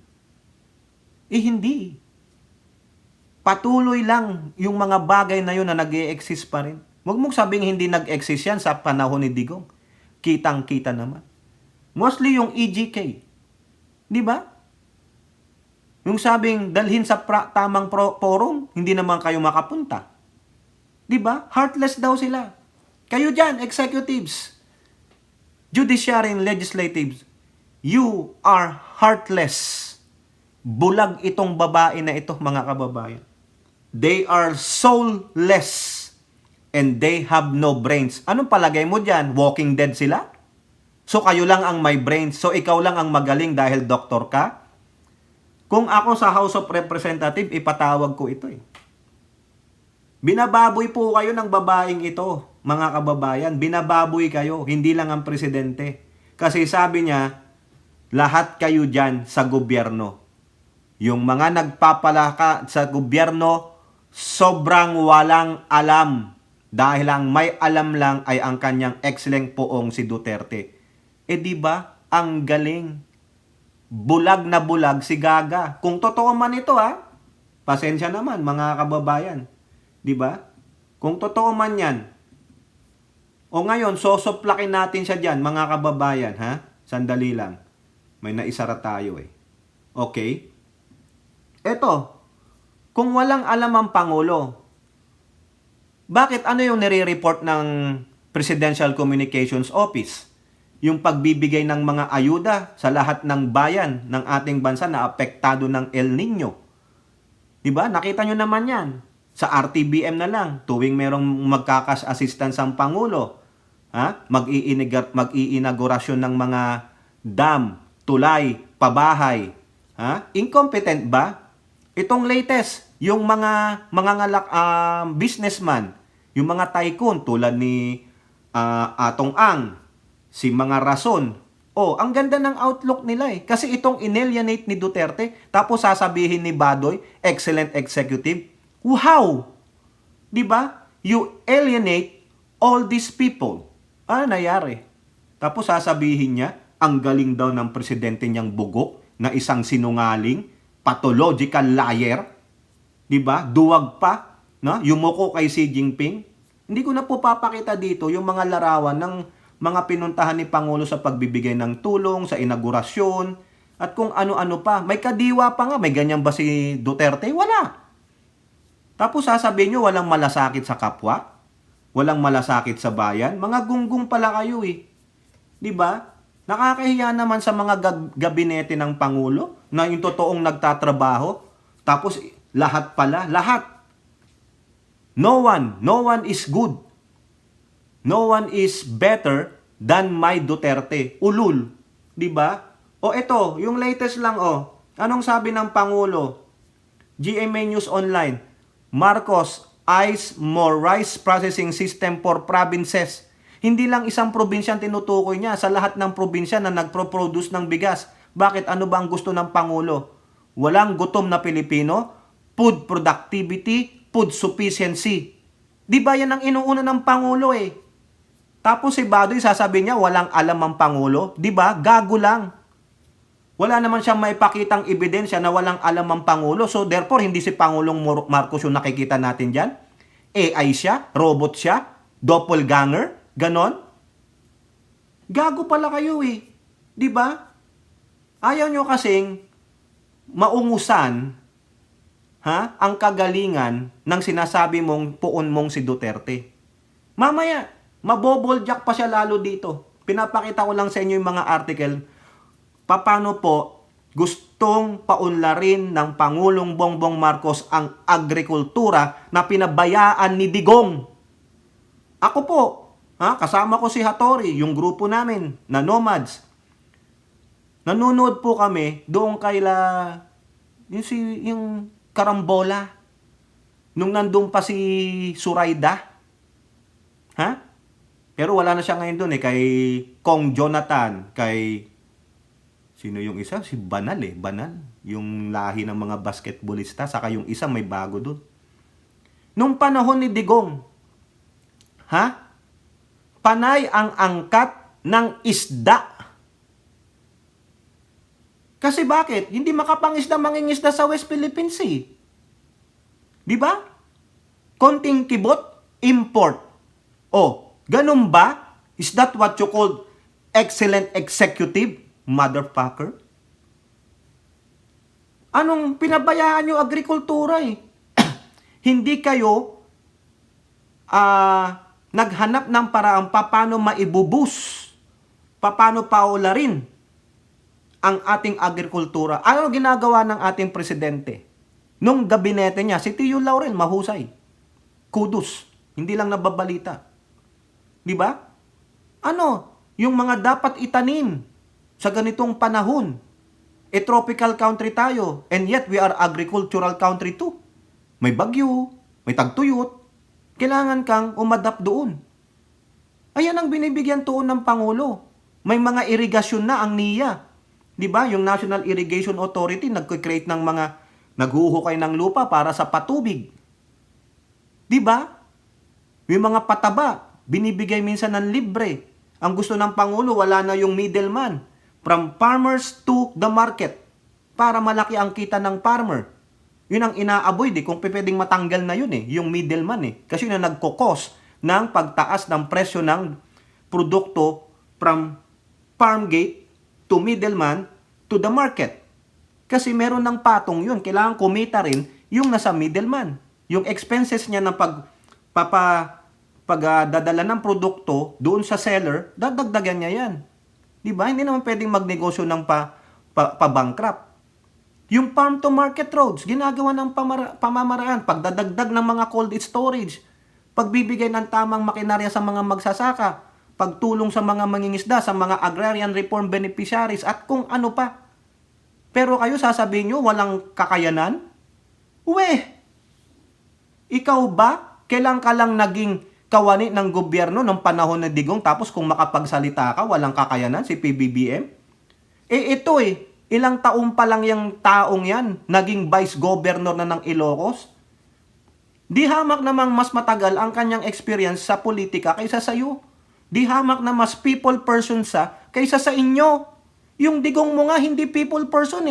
Hindi. Patuloy lang yung mga bagay na yun na nag-e-exist pa rin. Huwag mong sabing hindi nag-exist yan sa panahon ni Digong. Kitang-kita naman. Mostly yung EGK. Di ba? Yung sabing dalhin sa tamang forum, hindi naman kayo makapunta. Di ba? Heartless daw sila. Kayo dyan, executives, judiciary and legislatives, you are heartless. Bulag itong babae na ito, mga kababayan. They are soulless and they have no brains. Anong palagay mo dyan? Walking dead sila? So kayo lang ang may brains. So ikaw lang ang magaling dahil doktor ka? Kung ako sa House of Representatives, ipatawag ko ito eh. Binababoy po kayo ng babaeng ito, mga kababayan. Binababoy kayo, hindi lang ang presidente. Kasi sabi niya, lahat kayo dyan sa gobyerno. Yung mga nagpapalaka sa gobyerno, sobrang walang alam. Dahil ang may alam lang ay ang kanyang excellent poong si Duterte. Eh di ba? Ang galing. Bulag na bulag si Gaga. Kung totoo man ito pasensya naman mga kababayan. Di ba? Kung totoo man yan. O ngayon, sosoplakin natin siya dyan mga kababayan. Sandali lang. May naisara tayo eh. Okay? Eto, kung walang alam ang Pangulo, bakit ano yung nire-report ng Presidential Communications Office? Yung pagbibigay ng mga ayuda sa lahat ng bayan ng ating bansa na apektado ng El Nino. Diba? Nakita nyo naman yan. Sa RTBM na lang, tuwing merong magkakas assistance ang Pangulo, mag-iinaugurasyon ng mga dam, tulay, pabahay. Incompetent ba? Itong latest, yung mga businessman, yung mga tycoon tulad ni Atong Ang, si mga Rason. Ang ganda ng outlook nila eh. Kasi itong inalienate ni Duterte, tapos sasabihin ni Badoy, excellent executive. Wow! Diba? You alienate all these people. Ano nangyari? Tapos sasabihin niya, ang galing daw ng presidente niyang bugok na isang sinungaling, pathological liar. Diba? Duwag pa. No? Yumuko kay Xi Jinping. Hindi ko na po papakita dito yung mga larawan ng mga pinuntahan ni Pangulo sa pagbibigay ng tulong, sa inaugurasyon, at kung ano-ano pa. May kadiwa pa nga. May ganyan ba si Duterte? Wala. Tapos sasabihin nyo walang malasakit sa kapwa? Walang malasakit sa bayan? Mga gunggong pala kayo eh. 'Di ba? Nakakahiya naman sa mga gabinete ng Pangulo na yung totoong nagtatrabaho. Tapos lahat pala, lahat. No one is good. No one is better than my Duterte. Ulul. 'Di ba? O ito, yung latest lang Anong sabi ng Pangulo? GMA News Online. Marcos eyes more rice processing system for provinces. Hindi lang isang probinsya ang tinutukoy niya, sa lahat ng probinsya na nagpro-produce ng bigas. Bakit? Ano ba ang gusto ng Pangulo? Walang gutom na Pilipino, food productivity, food sufficiency. Di ba yan ang inuuna ng Pangulo eh? Tapos si Badoy sasabihin niya walang alam ang Pangulo. Di ba? Gago lang. Wala naman siyang maipakitang ebidensya na walang alam ang Pangulo. So therefore, hindi si Pangulong Marcos yung nakikita natin dyan. AI siya, robot siya, doppelganger, ganon. Gago pala kayo eh. Di ba? Ayaw nyo kasing maungusan ang kagalingan ng sinasabi mong puon mong si Duterte. Mamaya, maboboljack pa siya lalo dito. Pinapakita ko lang sa inyo yung mga article. Paano po gustong paunlarin ng Pangulong Bongbong Marcos ang agrikultura na pinabayaan ni Digong. Ako po, kasama ko si Hattori, yung grupo namin na Nomads. Nanonood po kami doon yung Karambola. Nung nandun pa si Surayda. Pero wala na siya ngayon doon kay Kong Jonathan, kay sino yung isa? Si Banal Banal. Yung lahi ng mga basketballista. Saka yung isa may bago doon. Nung panahon ni Digong, panay ang angkat ng isda. Kasi bakit? Hindi makapangisda mangingisda sa West Philippines eh. Di ba? Konting kibot, import. Ganun ba? Is that what you call excellent executive? Motherfucker. Anong pinabayaan nyo agrikultura eh? Hindi kayo naghanap ng paraan paano maibubus, paano paularin ang ating agrikultura. Ano ginagawa ng ating presidente? Nung gabinete niya, si Tio Laurel, mahusay. Kudos. Hindi lang nababalita. Di ba? Yung mga dapat itanim sa ganitong panahon. Tropical country tayo, and yet we are agricultural country too. May bagyo, may tagtuyot. Kailangan kang umadapt doon. Ayan ang binibigyan tuon ng Pangulo. May mga irigasyon na ang NIA. Di ba? Yung National Irrigation Authority nagko-create ng mga naghuhukay ng lupa para sa patubig. Di ba? Yung mga pataba, binibigay minsan ng libre. Ang gusto ng Pangulo, wala na yung middleman. From farmers to the market. Para malaki ang kita ng farmer. Yun ang ina-avoid kung pwedeng matanggal na yun yung middleman Kasi yun ang nagkokos ng pagtaas ng presyo ng produkto from farm gate to middleman to the market. Kasi meron ng patong yun. Kailangan kumita rin yung nasa middleman. Yung expenses niya ng pagdadala ng produkto doon sa seller, dadagdagan niya yan. Diba? Hindi naman pwedeng magnegosyo ng pa-bankrupt. Yung farm to market roads, ginagawa ng pamamaraan, pagdadagdag ng mga cold storage, pagbibigay ng tamang makinarya sa mga magsasaka, pagtulong sa mga mangingisda, sa mga agrarian reform beneficiaries, at kung ano pa. Pero kayo sasabihin nyo, walang kakayanan? Ikaw ba? Kailan ka lang naging kawani ng gobyerno ng panahon na Digong, tapos kung makapagsalita ka, walang kakayanan si PBBM? Ito ilang taon pa lang yung taong yan, naging vice governor na ng Ilocos. Di hamak namang mas matagal ang kanyang experience sa politika kaysa sa iyo. Di hamak na mas people person kaysa sa inyo. Yung Digong mo nga, hindi people person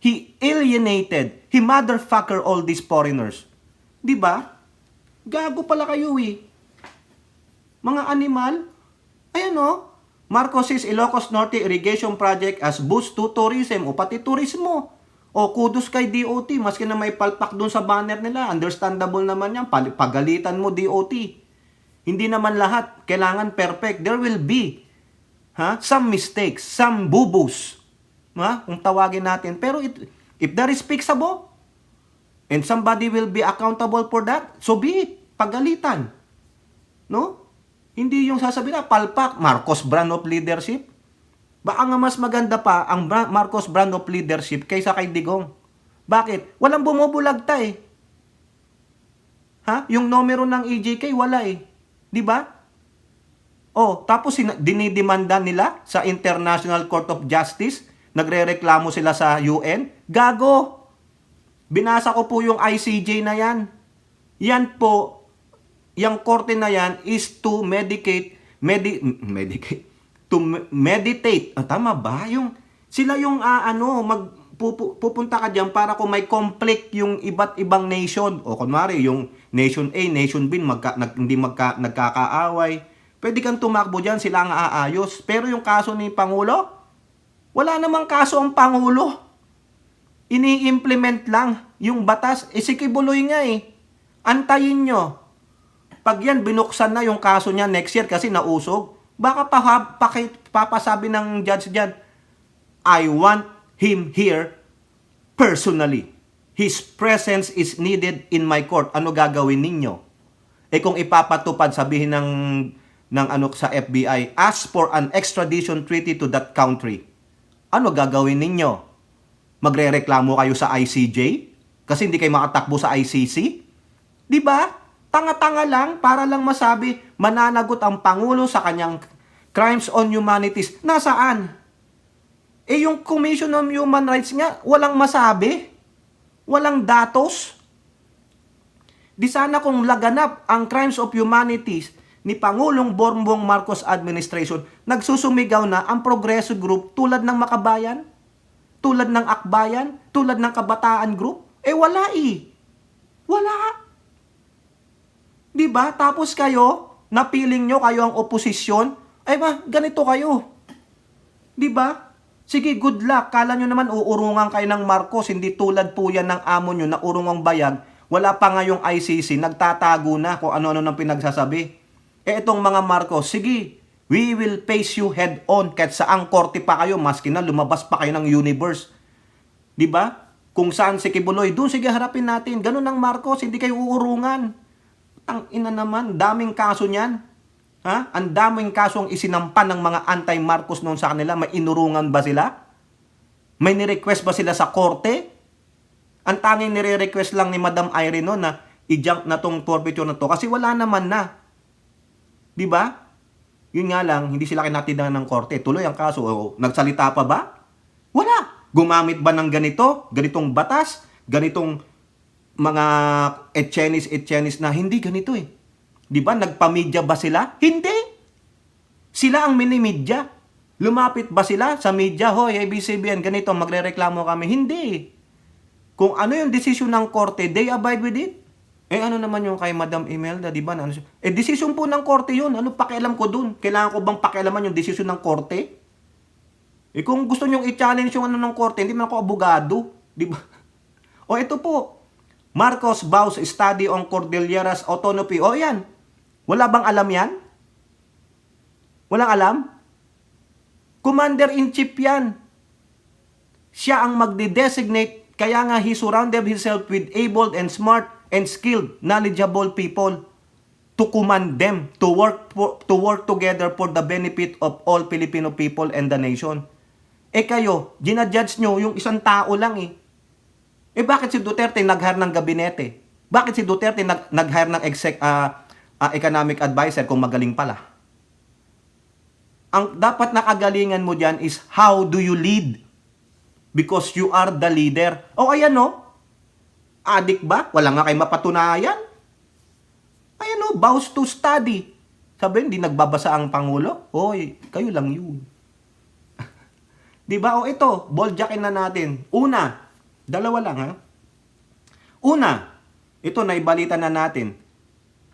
He alienated, he motherfucker all these foreigners. Di ba? Gago pala kayo Mga animal. Ayan Marcos' Ilocos Norte Irrigation Project as boost to tourism o pati turismo. O, kudos kay DOT, maski na may palpak dun sa banner nila, understandable naman yan, pagalitan mo DOT. Hindi naman lahat kailangan perfect. There will be some mistakes, some bubos. Kung tawagin natin. Pero if that is fixable, and somebody will be accountable for that, so be it. Pagalitan. No? Hindi yung sasabihin na, palpak, Marcos brand of leadership. Baka nga mas maganda pa ang Marcos brand of leadership kaysa kay Digong. Bakit? Walang bumubulagta eh. Yung numero ng EJK, wala eh. Di ba? Oh, tapos dinidemanda nila sa International Court of Justice, nagrereklamo sila sa UN. Gago! Binasa ko po yung ICJ na yan. Yan po, yung korte na yan is to meditate. Tama ba? Sila yung pupunta ka dyan para kung may conflict yung iba't ibang nation. O kunwari, yung nation A, nation B, hindi nagkakaaway. Pwede kang tumakbo dyan, sila ang aayos. Pero yung kaso ni Pangulo, wala namang kaso ang Pangulo. Ini-implement lang yung batas. Si Kibuloy nga eh. Antayin nyo. Pag yan, binuksan na yung kaso niya next year kasi nausog, baka papasabi ng judge dyan, I want him here personally. His presence is needed in my court. Ano gagawin ninyo? Kung ipapatupad, sabihin ng sa FBI, ask for an extradition treaty to that country. Ano gagawin ninyo? Magrereklamo kayo sa ICJ? Kasi hindi kayo makatakbo sa ICC? Di ba? Tanga-tanga lang para lang masabi mananagot ang Pangulo sa kanyang crimes on humanities. Nasaan? Yung Commission on Human Rights nga, walang masabi. Walang datos. Di sana kung laganap ang crimes of humanities ni Pangulong Bongbong Marcos administration, nagsusumigaw na ang Progreso Group tulad ng Makabayan, tulad ng Akbayan, tulad ng Kabataan Group. Wala eh. Wala. Diba? Tapos kayo, napiling nyo kayo ang oposisyon, ganito kayo. Diba? Sige, good luck. Kala nyo naman uurungan kayo ng Marcos, hindi tulad po yan ng amo nyo na urungang bayag. Wala pa nga yung ICC, nagtatago na kung ano-ano nang pinagsasabi. Itong mga Marcos, sige, we will face you head on kahit saang korte pa kayo, maski na lumabas pa kayo ng universe. Diba? Kung saan si Kibuloy, doon sige harapin natin. Ganun ang Marcos, hindi kayo uurungan. Ina naman, daming kaso niyan. Ang daming kasong isinampan ng mga anti-Marcos noon sa kanila. May inurungan ba sila? May nirequest ba sila sa korte? Ang tanging nire-request lang ni Madam Irene noon na i-junk na tong forfeiture na to kasi wala naman na. Diba? Yun nga lang, hindi sila kinatinan ng korte. Tuloy ang kaso. Nagsalita pa ba? Wala. Gumamit ba ng ganitong batas? Ganitong mga etchenis na hindi ganito eh. Di ba? Nagpamedya ba sila? Hindi. Sila ang mini-media. Lumapit ba sila sa media? Hoy, ABCBN, ganito, magrereklamo kami. Hindi. Kung ano yung desisyon ng korte, they abide with it. Ano naman yung kay Madam Imelda, di ba? Desisyon po ng korte yun. Ano pakialam ko dun? Kailangan ko bang pakialaman yung desisyon ng korte? Kung gusto nyong i-challenge yung ng korte, hindi man ako abogado. Di ba? Ito po. Marcos vows study on Cordilleras Autonomy. Yan. Wala bang alam yan? Walang alam? Commander-in-Chief yan. Siya ang magde-designate, kaya nga he surrounded himself with able and smart and skilled, knowledgeable people to command them, to work together for the benefit of all Filipino people and the nation. Kayo, ginajudge nyo yung isang tao lang eh. Bakit si Duterte nag-hire ng gabinete? Bakit si Duterte nag-hire ng economic advisor kung magaling pala? Ang dapat nakagalingan mo dyan is how do you lead? Because you are the leader. Ayan no? Adik ba? Wala nga kayo mapatunayan. Ayan no? Vows to study. Sabi, hindi nagbabasa ang Pangulo? Hoy, kayo lang yun. Diba? Ito, boldjackin na natin. Una, dalawa lang ha. Una, ito naibalita na natin.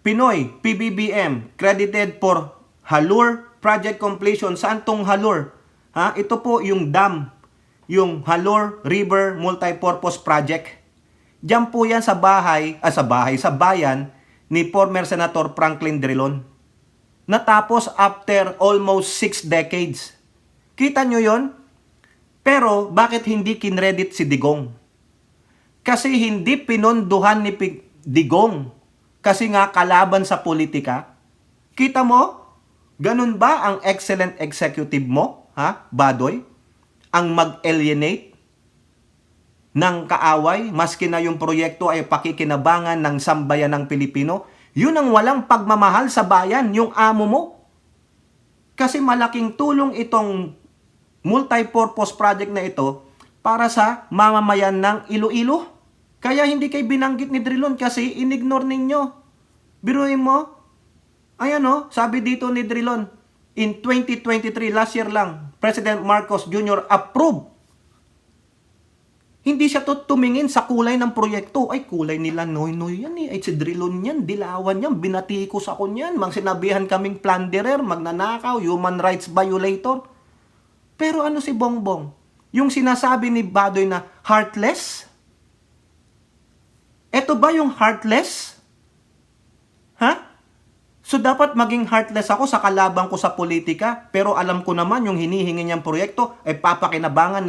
Pinoy, PBBM, credited for Halur project completion. Saan tong Halur? Ito po yung dam yung Halor River Multipurpose Project. Diyan po yan sa bayan ni former Senator Franklin Drilon. Natapos after almost 6 decades. Kita nyo yon? Pero bakit hindi kinredit si Digong? Kasi hindi pinondohan ni Digong. Kasi nga kalaban sa politika. Kita mo? Ganun ba ang excellent executive mo? Badoy? Ang mag-alienate ng kaaway, maski na yung proyekto ay pakikinabangan ng sambayan ng Pilipino, yun ang walang pagmamahal sa bayan, yung amo mo. Kasi malaking tulong itong multipurpose project na ito para sa mamamayan ng Iloilo. Kaya hindi kayo binanggit ni Drilon kasi inignore ninyo. Biruin mo, ayan sabi dito ni Drilon, in 2023, last year lang, President Marcos Jr. approved. Hindi siya tumingin sa kulay ng proyekto. Ay, kulay nila noy-noy yan eh. Ay, si Drilon yan, dilawan yan, binatikos ako yan. Sinabihan kaming plunderer, magnanakaw, human rights violator. Pero ano si Bongbong? Yung sinasabi ni Badoy na heartless? Ito ba yung heartless? So dapat maging heartless ako sa kalaban ko sa politika, pero alam ko naman yung hinihingi niyang proyekto ay papakinabangan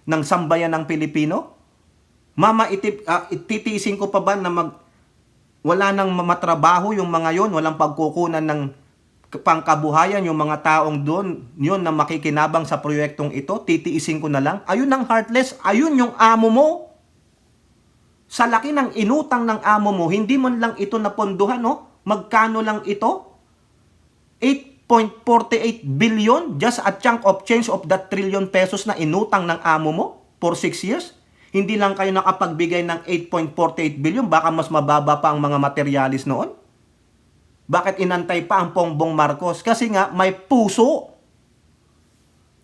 ng sambayan ng Pilipino? Ititiisin ko pa ba na wala nang matrabaho yung mga yon, walang pagkukunan ng pangkabuhayan yung mga taong doon, yun na makikinabang sa proyektong ito, titiisin ko na lang? Ayun ang heartless, ayun yung amo mo. Sa laki ng inutang ng amo mo, hindi man lang ito napondohan, Magkano lang ito? 8.48 billion, just a chunk of change of that trillion pesos na inutang ng amo mo for 6 years. Hindi lang kayo nakapagbigay ng 8.48 billion, baka mas mababa pa ang mga materialis noon. Bakit inantay pa ang Bongbong Marcos? Kasi nga may puso.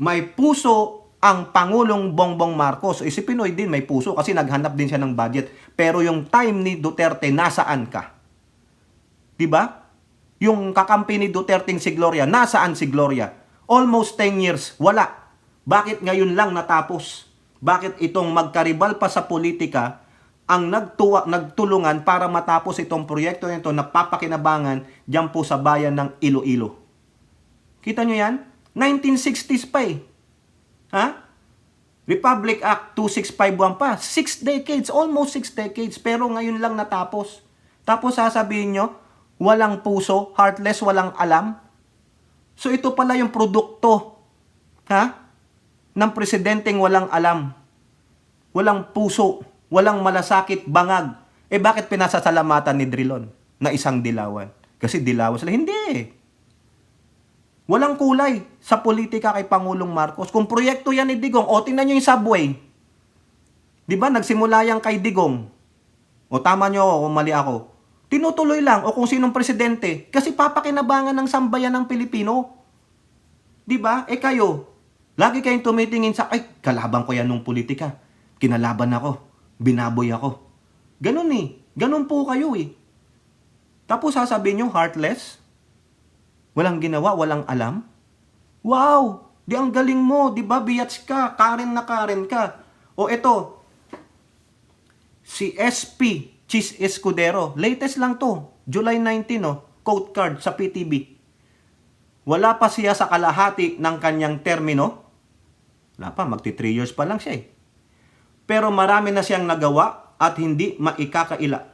May puso ang Pangulong Bongbong Marcos. Si Pinoy din may puso kasi naghanap din siya ng budget. Pero yung time ni Duterte, nasaan ka? Diba? Yung kakampi ni Duterte si Gloria, nasaan si Gloria? Almost 10 years, wala. Bakit ngayon lang natapos? Bakit itong magkaribal pa sa politika ang nagtulungan para matapos itong proyekto nito na papakinabangan dyan po sa bayan ng Iloilo? Kita nyo yan? 1960s pa eh. Republic Act 2651 pa. 6 decades, almost 6 decades. Pero ngayon lang natapos. Tapos sasabihin nyo, walang puso, heartless, walang alam. So ito pala yung produkto ng presidenteng walang alam. Walang puso, walang malasakit, bangag. Bakit pinasasalamatan ni Drilon na isang dilawan? Kasi dilawan sila. Hindi. Walang kulay sa politika kay Pangulong Marcos. Kung proyekto yan ni Digong, tingnan nyo yung subway. Diba, nagsimula yan kay Digong. Tama nyo ako kung mali ako. Tinutuloy lang, kung sinong presidente. Kasi papakinabangan ng sambayan ng Pilipino. Diba? Kayo, lagi kayong tumitingin sa, kalaban ko yan ng politika. Kinalaban ako. Binaboy ako. Ganun eh. Ganun po kayo eh. Tapos sasabihin nyo, heartless? Walang ginawa, walang alam? Wow! Di ang galing mo, di ba? Biyats ka, Karen na Karen ka. Ito, si SP Chis Escudero, latest lang to, July 19, quote card sa PTV. Wala pa siya sa kalahati ng kanyang termino. Wala pa, magti 3 years pa lang siya eh. Pero marami na siyang nagawa at hindi maikakaila.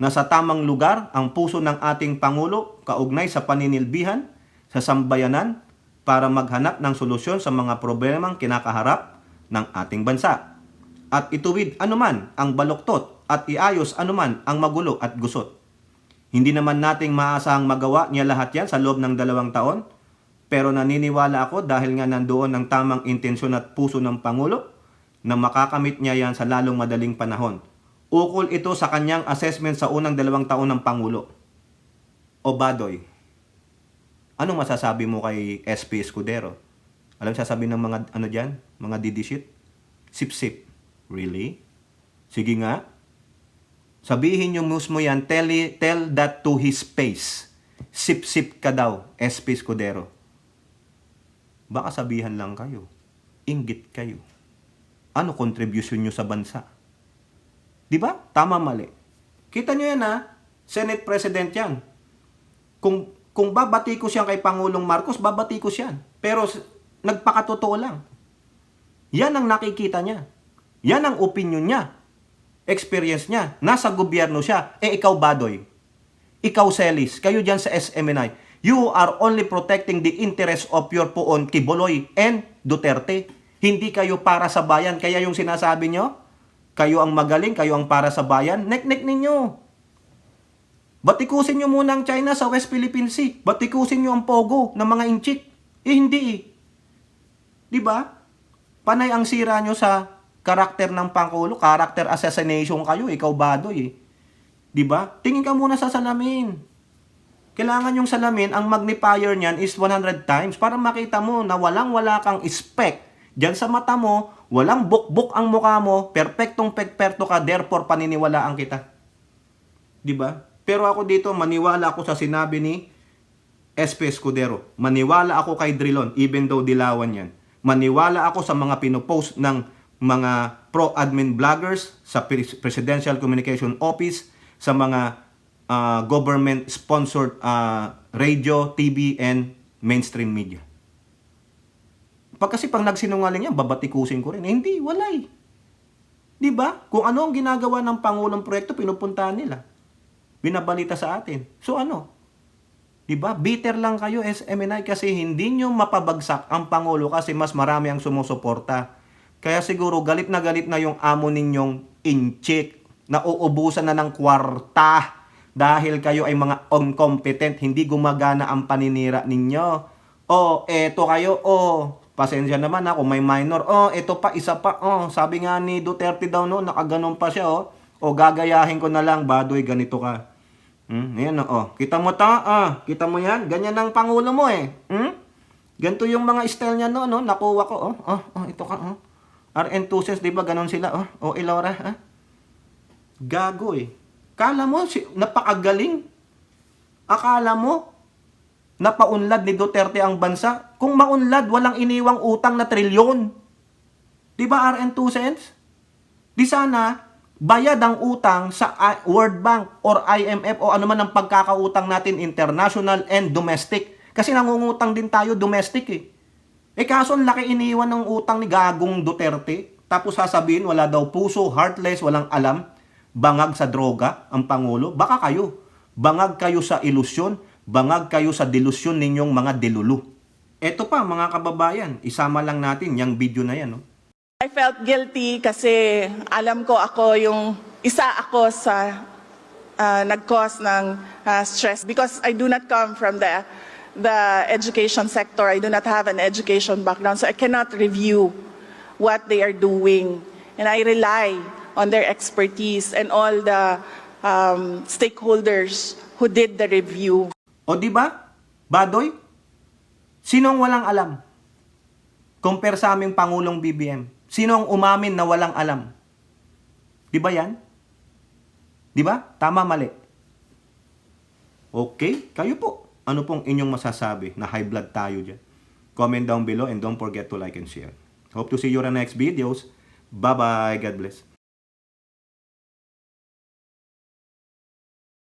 Nasa tamang lugar ang puso ng ating Pangulo kaugnay sa paninilbihan sa sambayanan para maghanap ng solusyon sa mga problemang kinakaharap ng ating bansa. At ituwid anuman ang baluktot at iayos anuman ang magulo at gusot. Hindi naman nating maasahang magawa niya lahat yan sa loob ng 2 taon, pero naniniwala ako dahil nga nandoon ang tamang intensyon at puso ng Pangulo na makakamit niya yan sa lalong madaling panahon. Ukol ito sa kanyang assessment sa unang 2 taon ng Pangulo. Badoy, anong masasabi mo kay SP Escudero? Alam sasabihin ng mga dyan? Mga didishit? Sip-sip. Really? Sige nga. Sabihin nyo mismo yan, tell that to his face. Sip-sip ka daw, SP Escudero. Baka sabihan lang kayo. Inggit kayo. ano contribution nyo sa bansa. Di ba? Tama, mali. Kita nyo yan, ha? Senate President yan. Kung babatikos yan kay Pangulong Marcos, babatikos yan. Pero nagpakatotoo lang. Yan ang nakikita niya. Yan ang opinion niya. Experience niya. Nasa gobyerno siya. Ikaw, Badoy. Ikaw, Celis. Kayo dyan sa SMNI. You are only protecting the interest of your poon Quiboloy and Duterte. Hindi kayo para sa bayan. Kaya yung sinasabi nyo, kayo ang magaling, kayo ang para sa bayan, nek-nek ninyo. Batikusin nyo muna ang China sa West Philippine Sea. Batikusin nyo ang Pogo ng mga inchik. Hindi eh. Diba? Panay ang sira nyo sa karakter ng Pangulo. Character assassination kayo. Ikaw, Badoy eh. Diba? Tingin ka muna sa salamin. Kailangan yung salamin, ang magnifier niyan is 100 times para makita mo na walang-wala kang spec. Diyan sa mata mo, walang bukbok ang mukha mo, perpektong pekperto ka, therefore paniniwalaan kita. Diba? Pero ako dito, maniwala ako sa sinabi ni SP Escudero. Maniwala ako kay Drilon, even though dilawan yan. Maniwala ako sa mga pinopost ng mga pro-admin vloggers sa Presidential Communication Office, sa mga government-sponsored radio, TV, and mainstream media. Kasi pag nagsinungaling yan, babatikusin ko rin. Hindi, wala eh. Diba? Kung ano ang ginagawa ng Pangulong proyekto, pinupuntahan nila. Binabalita sa atin. So ano? Diba? Bitter lang kayo, SMNI, kasi hindi nyo mapabagsak ang Pangulo kasi mas marami ang sumusuporta. Kaya siguro galit na yung amo ninyong inchik na uubusan na ng kwarta dahil kayo ay mga incompetent, hindi gumagana ang paninira ninyo. Eto kayo, pasensya naman ako, may minor. Ito pa, isa pa. Sabi nga ni Duterte daw, no, nakaganon pa siya, gagayahin ko na lang, Badoy, ganito ka. Ayan, kita mo ta, kita mo yan, ganyan ang Pangulo mo eh. Ganito yung mga style niya, no, nakuha ko, ito ka, R-enthusiast, di ba, ganon sila, Ilora, Gago eh. Kala mo, napakagaling. Akala mo, napaunlad ni Duterte ang bansa. Kung maunlad, walang iniwang utang na trilyon. Di ba, RN2 cents? Di sana, bayad ang utang sa World Bank or IMF o ano man ang pagkakautang natin international and domestic. Kasi nangungutang din tayo domestic eh. Kaso ang laki iniwan ng utang ni Gagong Duterte. Tapos sasabihin, wala daw puso, heartless, walang alam. Bangag sa droga ang Pangulo. Baka kayo. Bangag kayo sa ilusyon. Bangag kayo sa delusyon ninyong mga delulu. Eto pa mga kababayan, isama lang natin yung video na yan. No? I felt guilty kasi alam ko isa ako sa nag-cause ng stress because I do not come from the education sector. I do not have an education background, so I cannot review what they are doing. And I rely on their expertise and all the stakeholders who did the review. O di ba? Badoy? Sinong walang alam? Compare sa aming Pangulong BBM. Sino ang umamin na walang alam? Di ba yan? Di ba? Tama, mali. Okay, kayo po. Ano pong inyong masasabi na high blood tayo dyan? Comment down below and don't forget to like and share. Hope to see you on the next videos. Bye-bye. God bless.